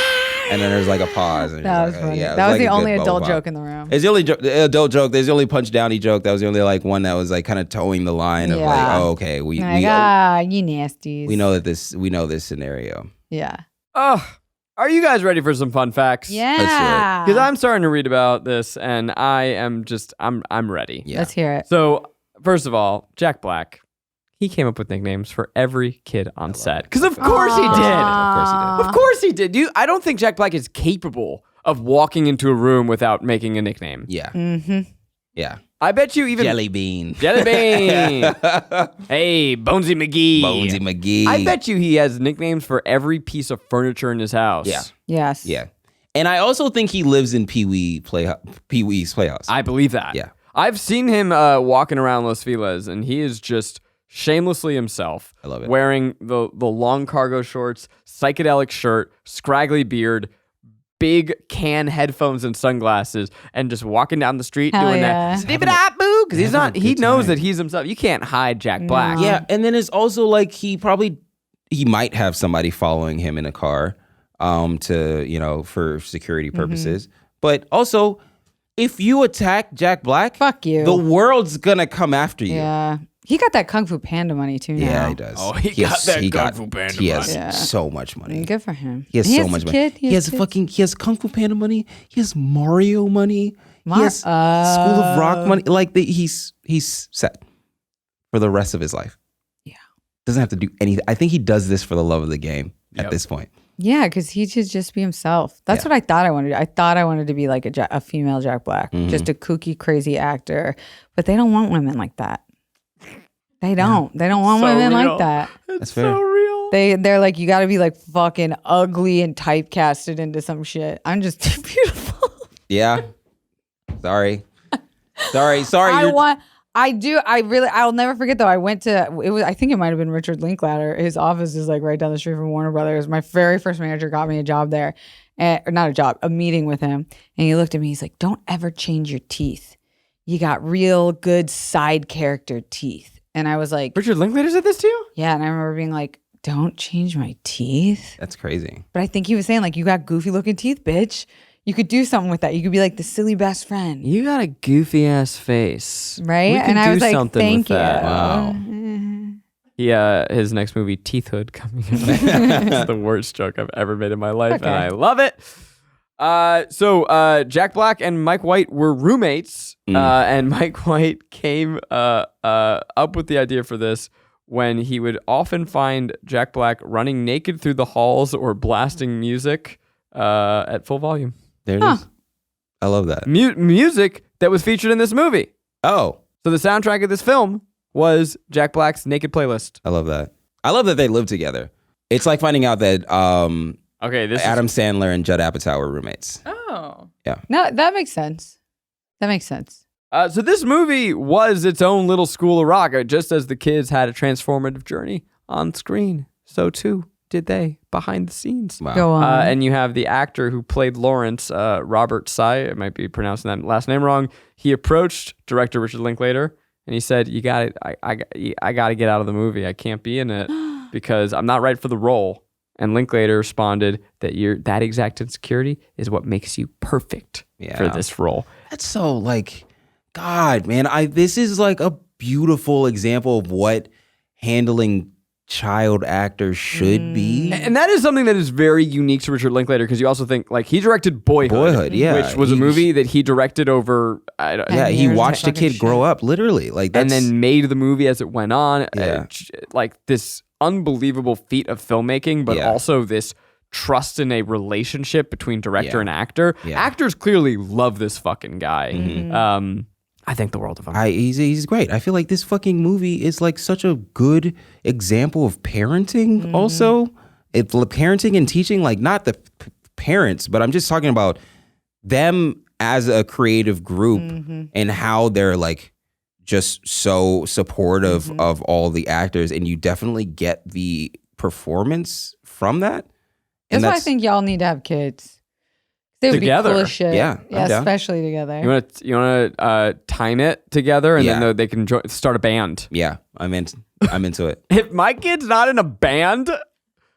And then there's like a pause. And that it's was like, funny. yeah, it That was like the a good only bubble adult pop. joke in the room. It's the only adult joke. There's the only punch downy joke. That was the only like one that was like kind of towing the line of like, Yeah. oh, okay, we Like, you nasties. we know this scenario. Yeah. Oh, Are you guys ready for some fun facts? Yeah. Because I'm starting to read about this, and I am I'm ready. Yeah. Let's hear it. So, first of all, Jack Black, he came up with nicknames for every kid on set. Because of course he did. Of course he did. Of course he did. I don't think Jack Black is capable of walking into a room without making a nickname. Yeah. Mm-hmm. Yeah. I bet you even Jelly bean. Jelly Bean. Hey, Bonesy McGee. Bonesy McGee. I bet you he has nicknames for every piece of furniture in his house. Yeah. Yes. Yeah. And I also think he lives in Pee-wee's Playhouse. I believe that. Yeah. I've seen him walking around Los Feliz, and he is just shamelessly himself. I love it. Wearing the long cargo shorts, psychedelic shirt, scraggly beard, big can headphones and sunglasses, and just walking down the street Hell doing yeah. that. Because he's not. a He good knows time. that he's himself. You can't hide Jack Black. Yeah, and then it's also like he might have somebody following him in a car for security purposes. But also, if you attack Jack Black, Fuck you. the world's gonna come after you. Yeah. He got that Kung Fu Panda money too now. Yeah, he does. Oh, he got that he Kung Fu Panda He has money. Yeah. so much money. Good for him. He has so much money. He has kids. He has Kung Fu Panda money. He has Mario money. He has School Oh. of Rock money. Like he's set for the rest of his life. Yeah. Doesn't have to do anything. I think he does this for the love of the game Yep. at this point. Yeah, because he should just be himself. That's what I thought I wanted to do. I thought I wanted to be like a female Jack Black, just a kooky, crazy actor. But they don't want women like that. They don't. They don't want So women real. like that. That's fair. So real. They're like, you got to be like fucking ugly and typecasted into some shit. I'm just too beautiful. Yeah. Sorry. I'll never forget though. I think it might have been Richard Linklater. His office is like right down the street from Warner Brothers. My very first manager got me a job there, or not a job, a meeting with him. And he looked at me. He's like, "Don't ever change your teeth. You got real good side character teeth." And I was like, Richard Linklater said this to you? "Yeah." And I remember being like, "Don't change my teeth." That's crazy. But I think he was saying like, "You got goofy looking teeth, bitch. You could do something with that. You could be like the silly best friend." You got a goofy ass face. Right? We can And I do was like, something thank with you. that. Wow. His next movie, Teeth Hood, coming out. It's the worst joke I've ever made in my life, and I love it. So Jack Black and Mike White were roommates, and Mike White came up with the idea for this when he would often find Jack Black running naked through the halls or blasting music at full volume. There it is. I love that. Music that was featured in this movie. Oh, So the soundtrack of this film was Jack Black's Naked Playlist. I love that. I love that they live together. It's like finding out that Okay, this Adam Sandler and Judd Apatow were roommates. Oh. No, that makes sense. That makes sense. So this movie was its own little school of rock. Just as the kids had a transformative journey on screen, so too did they behind the scenes. Wow. Go on. And you have the actor who played Lawrence, Robert Sy. I might be pronouncing that last name wrong. He approached director Richard Linklater and he said, "You got it. I got to get out of the movie. I can't be in it because I'm not right for the role." And Linklater responded that that exact insecurity is what makes you perfect for this role. That's so like, God, man. This is like a beautiful example of what handling child actors should be. And that is something that is very unique to Richard Linklater because you also think like he directed Boyhood, yeah. which was a movie that he directed over. Yeah, he years watched a of fucking kid grow up, literally. Like, and that's, then made the movie as it went on. Yeah. Like this unbelievable feat of filmmaking, but Yeah. also this trust in a relationship between director Yeah. and actor. Yeah. Actors clearly love this fucking guy. Mm-hmm. I think the world of him. he's great. I feel like this fucking movie is like such a good example of parenting. Also, it's parenting and teaching, like not the parents, but I'm just talking about them as a creative group and how they're like just so supportive of all the actors, and you definitely get the performance from that. And That's why I think y'all need to have kids. They would Together. be cool as shit. Yeah, I'm down. especially together. You want to time it together, and Yeah. then they can start a band. Yeah, I'm into it. If my kid's not in a band,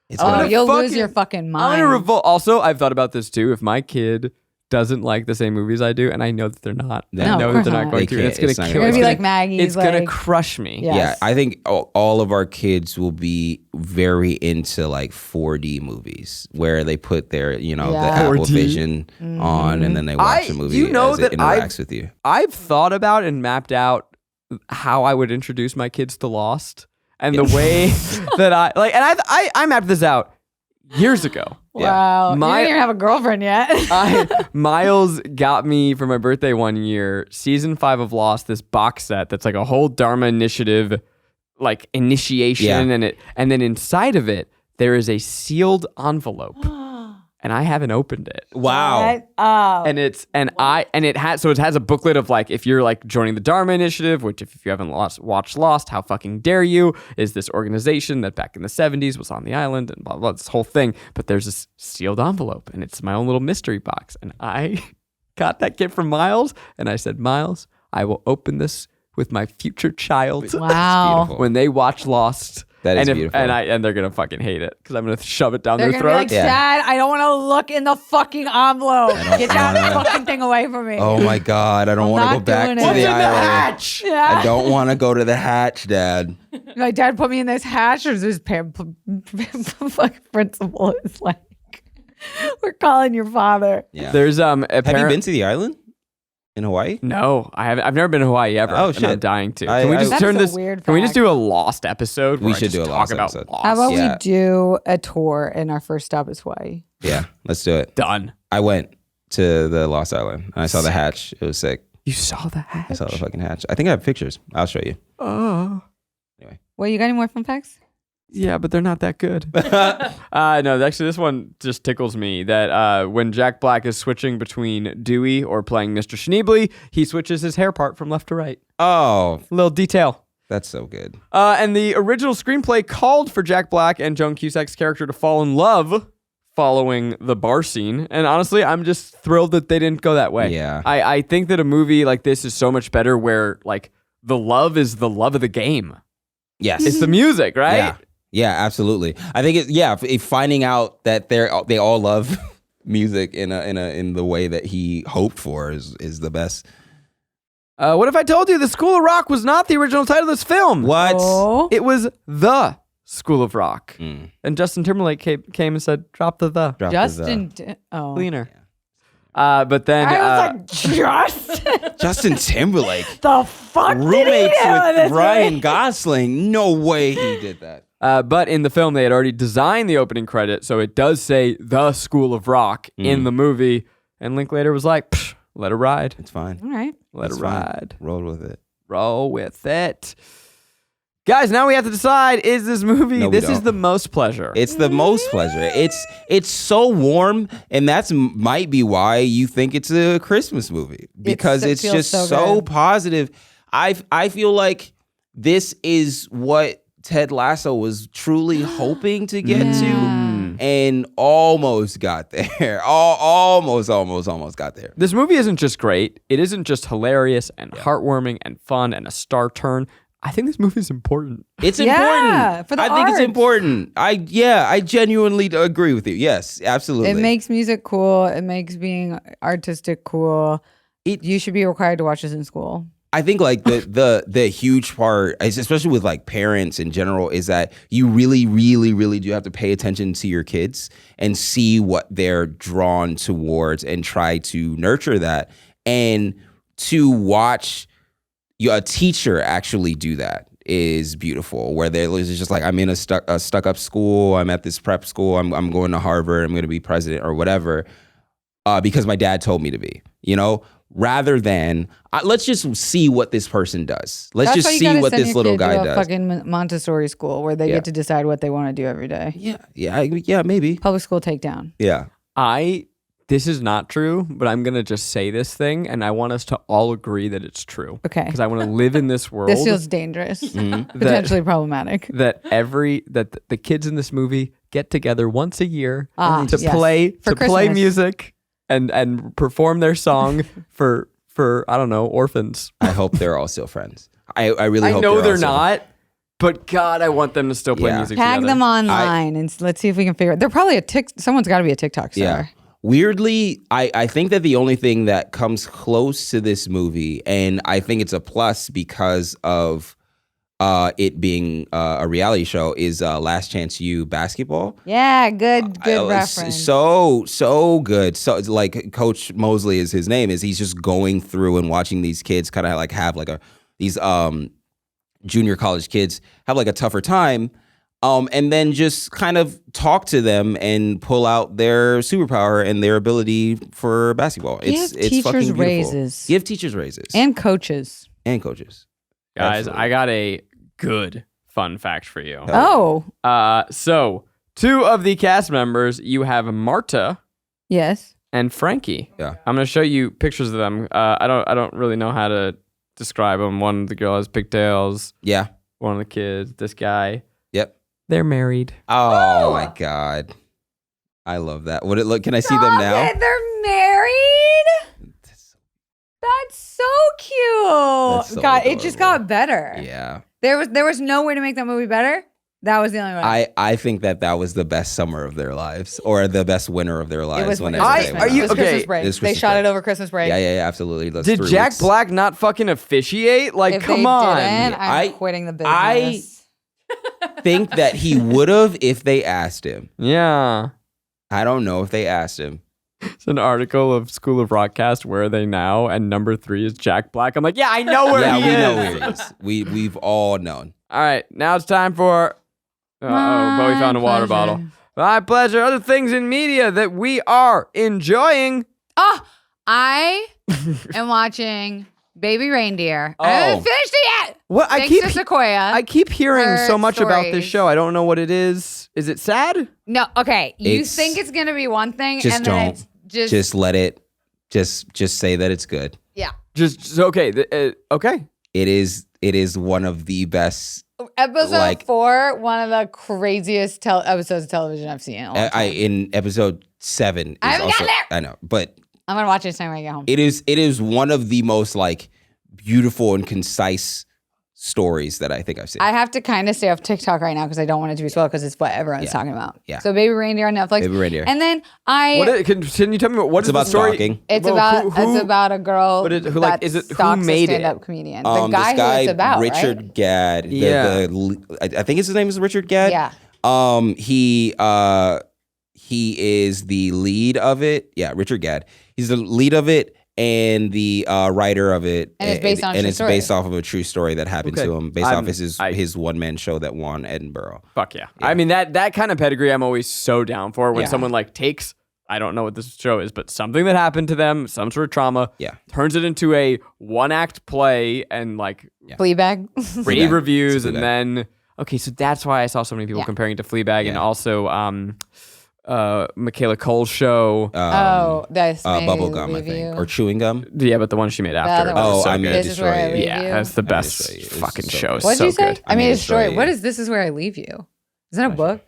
It's Oh, gonna- you'll lose fucking- your fucking I'm mind. gonna revolt. Also, I've thought about this too. If my kid doesn't like the same movies I do, and I know that they're not. No, I know of that they're course not not. going They to. And it's can't. going It's to not kill. You're gonna gonna It's be gonna- like Maggie's. It's going to like, crush me. Yeah. Yeah, Yes. I think all of our kids will be very into like 4D movies where they put their, the Yeah. Apple 4D. Vision on and then they watch I- a movie you know as that it interacts with you. I've thought about and mapped out how I would introduce my kids to Lost, and the way that I mapped this out years ago. Wow. You My- don't even have a girlfriend yet. Miles got me for my birthday one year, season 5 of Lost, this box set that's like a whole Dharma Initiative like initiation, Yeah. and then inside of it there is a sealed envelope, and I haven't opened it. Wow. What? Oh. And it has a booklet of like, if you're like joining the Dharma Initiative, which if you haven't watched Lost, how fucking dare you, is this organization that back in the 70s was on the island and blah, blah, blah, this whole thing. But there's this sealed envelope and it's my own little mystery box. And I got that gift from Miles and I said, Miles, I will open this with my future child. Wow. Beautiful. When they watch Lost. That is and beautiful. And they're going to fucking hate it because I'm going to shove it down They're their gonna be like, throats. Yeah. Dad, I don't want to look in the fucking envelope. Get that fucking thing away from me. Oh my God, I don't want to not go back doing to it. the What's in the island. Yeah. I don't want to go to the hatch, Dad. My dad put me in this hatch, or this fucking principal is like, we're calling your father. Yeah. There's Have you been to the island in Hawaii? No, I haven't. I've never been to Hawaii ever. Oh, and shit. I'm dying to. I- Can we I- just That turn is a this? weird Can we just fact. do a Lost episode? We where I should just do a talk Lost about episode. Lost. How about Yeah. we do a tour and our first stop is Hawaii? Yeah, let's do it. Done. I went to the Lost Island and I saw the hatch. It was sick. You saw the hatch? I saw the fucking hatch. I think I have pictures. I'll show you. Oh. Well, you got any more fun facts? Yeah, but they're not that good. No, actually, this one just tickles me that when Jack Black is switching between Dewey or playing Mr. Schneebly, he switches his hair part from left to right. Oh, Little detail. that's so good. And the original screenplay called for Jack Black and Joan Cusack's character to fall in love following the bar scene. And honestly, I'm just thrilled that they didn't go that way. Yeah. I think that a movie like this is so much better where like the love is the love of the game. Yes. It's the music, right? Yeah. Yeah, absolutely. I think if finding out that they all love music in the way that he hoped for is the best. What if I told you the School of Rock was not the original title of this film? What? Oh. It was The School of Rock. Mm. And Justin Timberlake came and said, drop the Drop the Justin. the. cleaner. But then I was like, Justin? Justin Timberlake. The fuck did he Roommates do in with this Ryan movie? Gosling. No way he did that. but in the film, they had already designed the opening credit, so it does say The School of Rock in the movie. And Linklater was like, "Psh, let it ride. It's fine. All right. Let It's it fine. ride. Roll with it. Roll with it." Guys, now we have to decide, is this movie, No, we this is don't. the most pleasure. It's the most pleasure. It's so warm, and that's might be why you think it's a Christmas movie because it it's feels just so so good. positive. I feel like this is what Ted Lasso was truly hoping to get Yeah. to, and almost got there. Almost got there. This movie isn't just great. It isn't just hilarious and heartwarming and fun and a star turn. I think this movie is important. It's Yeah, important. for the I think it's arts. important. I genuinely agree with you. Yes, absolutely. It makes music cool. It makes being artistic cool. You should be required to watch this in school. I think like the huge part, especially with like parents in general, is that you really, really, really do have to pay attention to your kids and see what they're drawn towards and try to nurture that. And to watch a teacher actually do that is beautiful, where they're just like, I'm in a stuck up school, I'm at this prep school, I'm going to Harvard, I'm going to be president or whatever, because my dad told me to be, rather than let's just see what this person does. Let's That's why just you see gotta what send this your little kid guy to a does. fucking Montessori school where they Yeah. get to decide what they want to do every day. Yeah, maybe. Public school takedown. Yeah. This is not true, but I'm going to just say this thing, and I want us to all agree that it's true. Okay. Because I want to live in this world This feels dangerous, potentially problematic. that the kids in this movie get together once a year to yes. play For play Christmas. music and perform their song for I don't know, orphans. I hope they're all still friends. I really I hope know they're they're all not, but God, I want them to still play Yeah. music Tag together. them online and let's see if we can figure it. They're probably someone's got to be a TikTok star. Yeah. Weirdly, I think that the only thing that comes close to this movie, and I think it's a plus because of it being a reality show, is Last Chance U basketball. Yeah, good reference. So good. So it's like Coach Mosley is his name. He's just going through and watching these kids kind of like have like these junior college kids have like a tougher time. And then just kind of talk to them and pull out their superpower and their ability for basketball. It's teachers fucking beautiful. raises. Give teachers raises. And coaches. Guys, Absolutely. I got a good fun fact for you. Oh. So 2 of the cast members, you have Marta Yes. and Frankie. Yeah. I'm gonna show you pictures of them. I don't really know how to describe them. One of the girl has pigtails. Yeah. One of the kids, this guy. Yep. They're married. Oh my God. I love that. What it look? Can I see them now? They're married? That's so cute. That's so God, it just adorable. got better. Yeah. There was no way to make that movie better. That was the only way. I think that was the best summer of their lives, or the best winter of their lives. It was when Christmas it break. came are you- It was out. okay, Christmas break. it was They Christmas shot break. it over Christmas break. Yeah, absolutely. Those Did 3 Jack weeks. Black not fucking officiate? Like, If come they on. didn't, I'm I- quitting the I- business. think that he would have if they asked him. Yeah. I don't know if they asked him. It's an article of School of Rockcast. Where are they now? And number 3 is Jack Black. I'm like, yeah, I know where Yeah, he we is. know where he is. We've all known. All right, now it's time for. But we found a water pleasure. bottle. My pleasure. Other things in media that we are enjoying. Oh, I am watching Baby Reindeer. I haven't finished it yet. What I Thanks keep to Sequoia. I keep hearing for so much about this stories. show. I don't know what it is. Is it sad? No, okay. You It's- think it's gonna be one thing, Just and then don't. it's just Just let it. Just say that it's good. yeah. Just okay. Okay. It is one of the best. Episode Like- 4, one of the craziest episodes of television I've seen. In a long time. In episode 7. Is I haven't also, gotten there. I know, but I'm gonna watch it tonight when I get home. it is one of the most like beautiful and concise stories that I think I've seen. I have to kind of stay off TikTok right now because I don't want it to be spoiled because it's what everyone's talking about. Yeah. So Baby Reindeer on Netflix. Baby Reindeer. And then I. Can you tell me what It's is the about story? stalking. It's Well, about who- it's about a girl But who, like, is it- who stalks made a it? stand-up comedian. The guy This guy who it's about, Richard right? Gadd. I think his name is Richard Gadd. Yeah. He is the lead of it. Yeah, Richard Gadd. He's the lead of it and the writer of it. And it's based on a and true it's story. based off of a true story that happened Okay. to him. Based I'm- off his one man show that won Edinburgh. Fuck yeah. I mean, that kind of pedigree I'm always so down for when Yeah. someone like takes, I don't know what this show is, but something that happened to them, some sort of trauma, Yeah. turns it into a 1-act play and like Fleabag. rave Fleabag. reviews. It's And Fleabag. then, okay, so that's why I saw so many people Yeah. comparing it to Fleabag and Yeah. also Michaela Cole's show. That's Bubblegum, I think. Or chewing gum. Yeah, but the one she made after. other one. was Oh, so I mean, good. This is where I Destroy You. leave Yeah, you. that's the I best Destroy You. It's fucking so show. good. It's What did so you say? good. I mean, Destroy destroy. You. What is This Is Where I Leave You? Is that a book?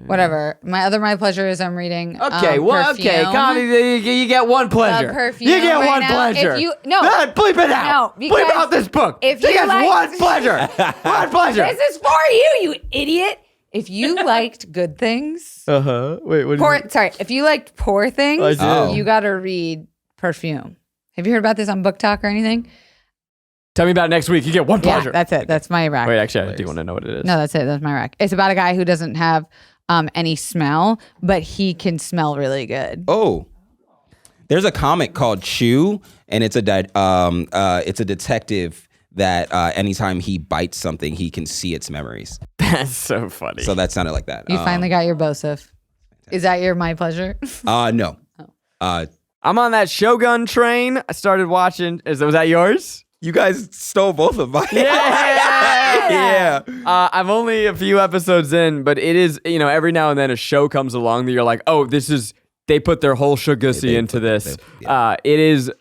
Whatever. My pleasure is I'm reading. Okay, well, okay, Perfume. Connie, you get one pleasure. Perfume you get right one now. pleasure. If you- no. bleep it out. No, bleep because out this book. if you you get like- one pleasure, one pleasure. This is for you, you idiot. If you liked Good Things, Wait, what? if you liked Poor Things, I did. Oh. you got to read Perfume. Have you heard about this on Book Talk or anything? Tell me about it next week. You get one Yeah, pleasure. that's it. That's my rack. Wait, actually, I do want to know what it is. No, that's it. That's my rack. It's about a guy who doesn't have any smell, but he can smell really good. Oh, there's a comic called Chew, and it's a detective that anytime he bites something, he can see its memories. That's so funny. So that sounded like that. You finally got your Bosif. Is that your my pleasure? No. I'm on that Shogun train. I started watching. Was that yours? You guys stole both of mine. Yeah. I'm only a few episodes in, but it is, every now and then a show comes along that you're like, oh, they put their whole Shugussy into this. It is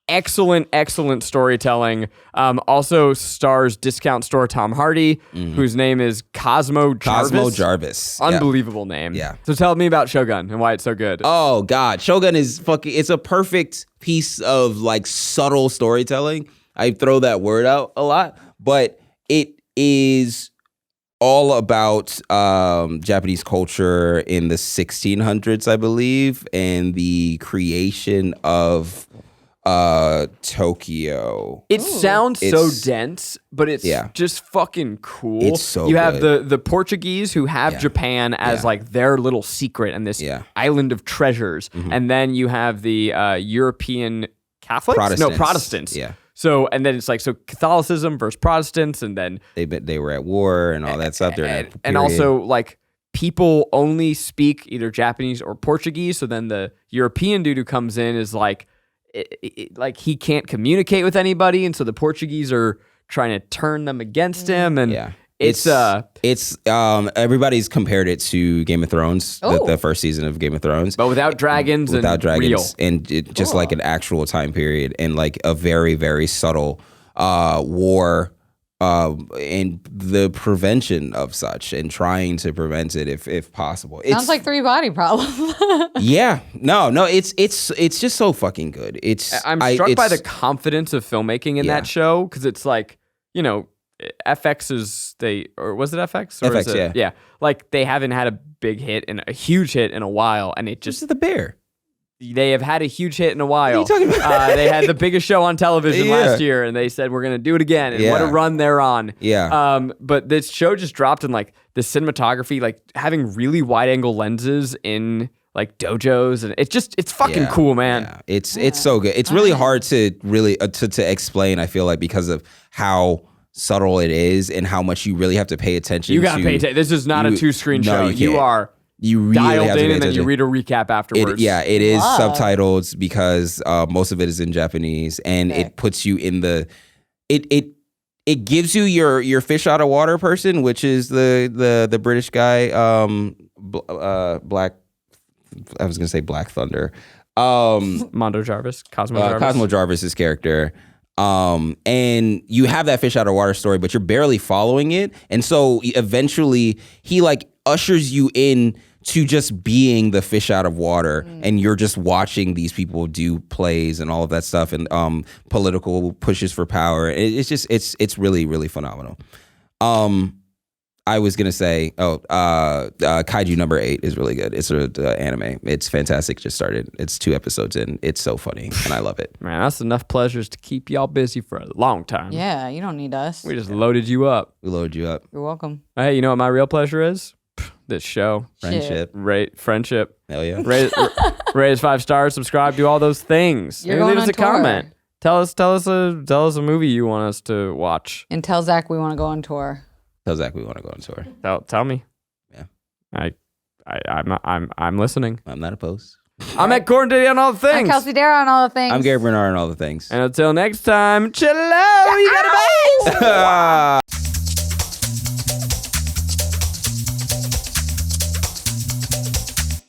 excellent storytelling. Also stars discount store Tom Hardy, whose name is Cosmo Jarvis. Cosmo Jarvis. Yeah. Unbelievable name. Yeah. So tell me about Shogun and why it's so good. Oh God, Shogun is it's a perfect piece of like subtle storytelling. I throw that word out a lot, but it is all about Japanese culture in the 1600s, I believe, and the creation of Tokyo. It sounds so dense, but it's just fucking cool. It's so You have good. the Portuguese who have Japan as like their little secret and this island of treasures. And then you have the European Catholics? No, Protestants. Yeah. So, and then it's like, so Catholicism versus Protestants, and then They were at war and all that stuff during that period. and also like people only speak either Japanese or Portuguese. So then the European dude who comes in is like, like he can't communicate with anybody, and so the Portuguese are trying to turn them against him, and it's everybody's compared it to Game of Thrones, the first season of Game of Thrones, but without dragons, and just like an actual time period, and like a very, very subtle war and the prevention of such, and trying to prevent it if possible. Sounds like 3 Body Problem. No, it's just so fucking good. I'm struck by the confidence of filmmaking in that show, because it's like, you know, FX was it FX? Or FX, is it, yeah. Like they haven't had a big hit and a huge hit in a while, and it just the Bear. They have had a huge hit in a while. What are you talking about? They had the biggest show on television last year, and they said we're gonna do it again. And what a run they're on. Yeah. But this show just dropped, in like the cinematography, like having really wide angle lenses in like dojos, and it's fucking cool, man. Yeah. It's so good. It's really hard to really to explain, I feel like, because of how subtle it is and how much you really have to pay attention. You gotta pay attention. This is not a 2-screen show. You really dialed have to in, and then you read a recap afterwards. It is subtitled, because most of it is in Japanese, and it puts you in the it gives you your fish out of water person, which is the British guy, Black. I was gonna say Black Thunder. Mondo Jarvis, Cosmo Jarvis's character. And you have that fish out of water story, but you're barely following it. And so eventually he like ushers you in to just being the fish out of water, and you're just watching these people do plays and all of that stuff, and political pushes for power. It's just it's really, really phenomenal. I was gonna say, Kaiju number 8 is really good. It's an anime. It's fantastic. Just started. It's 2 episodes in. It's so funny, and I love it. Man, that's enough pleasures to keep y'all busy for a long time. Yeah, you don't need us. We just loaded you up. We loaded you up. You're welcome. Hey, you know what my real pleasure is? This show. Friendship. Friendship. Hell yeah. Rate us 5 stars. Subscribe. Do all those things. You're Maybe going leave us on a tour. comment. Tell us a movie you want us to watch. And tell Zach we want to go on tour. Tell Zach we want to go on tour. Tell me. Yeah. I'm listening. I'm not opposed. I'm at Kornfeld on all the things. I'm Kelsey Darragh on all the things. I'm Garrick Bernard on all the things. And until next time, chill out. You gotta bye.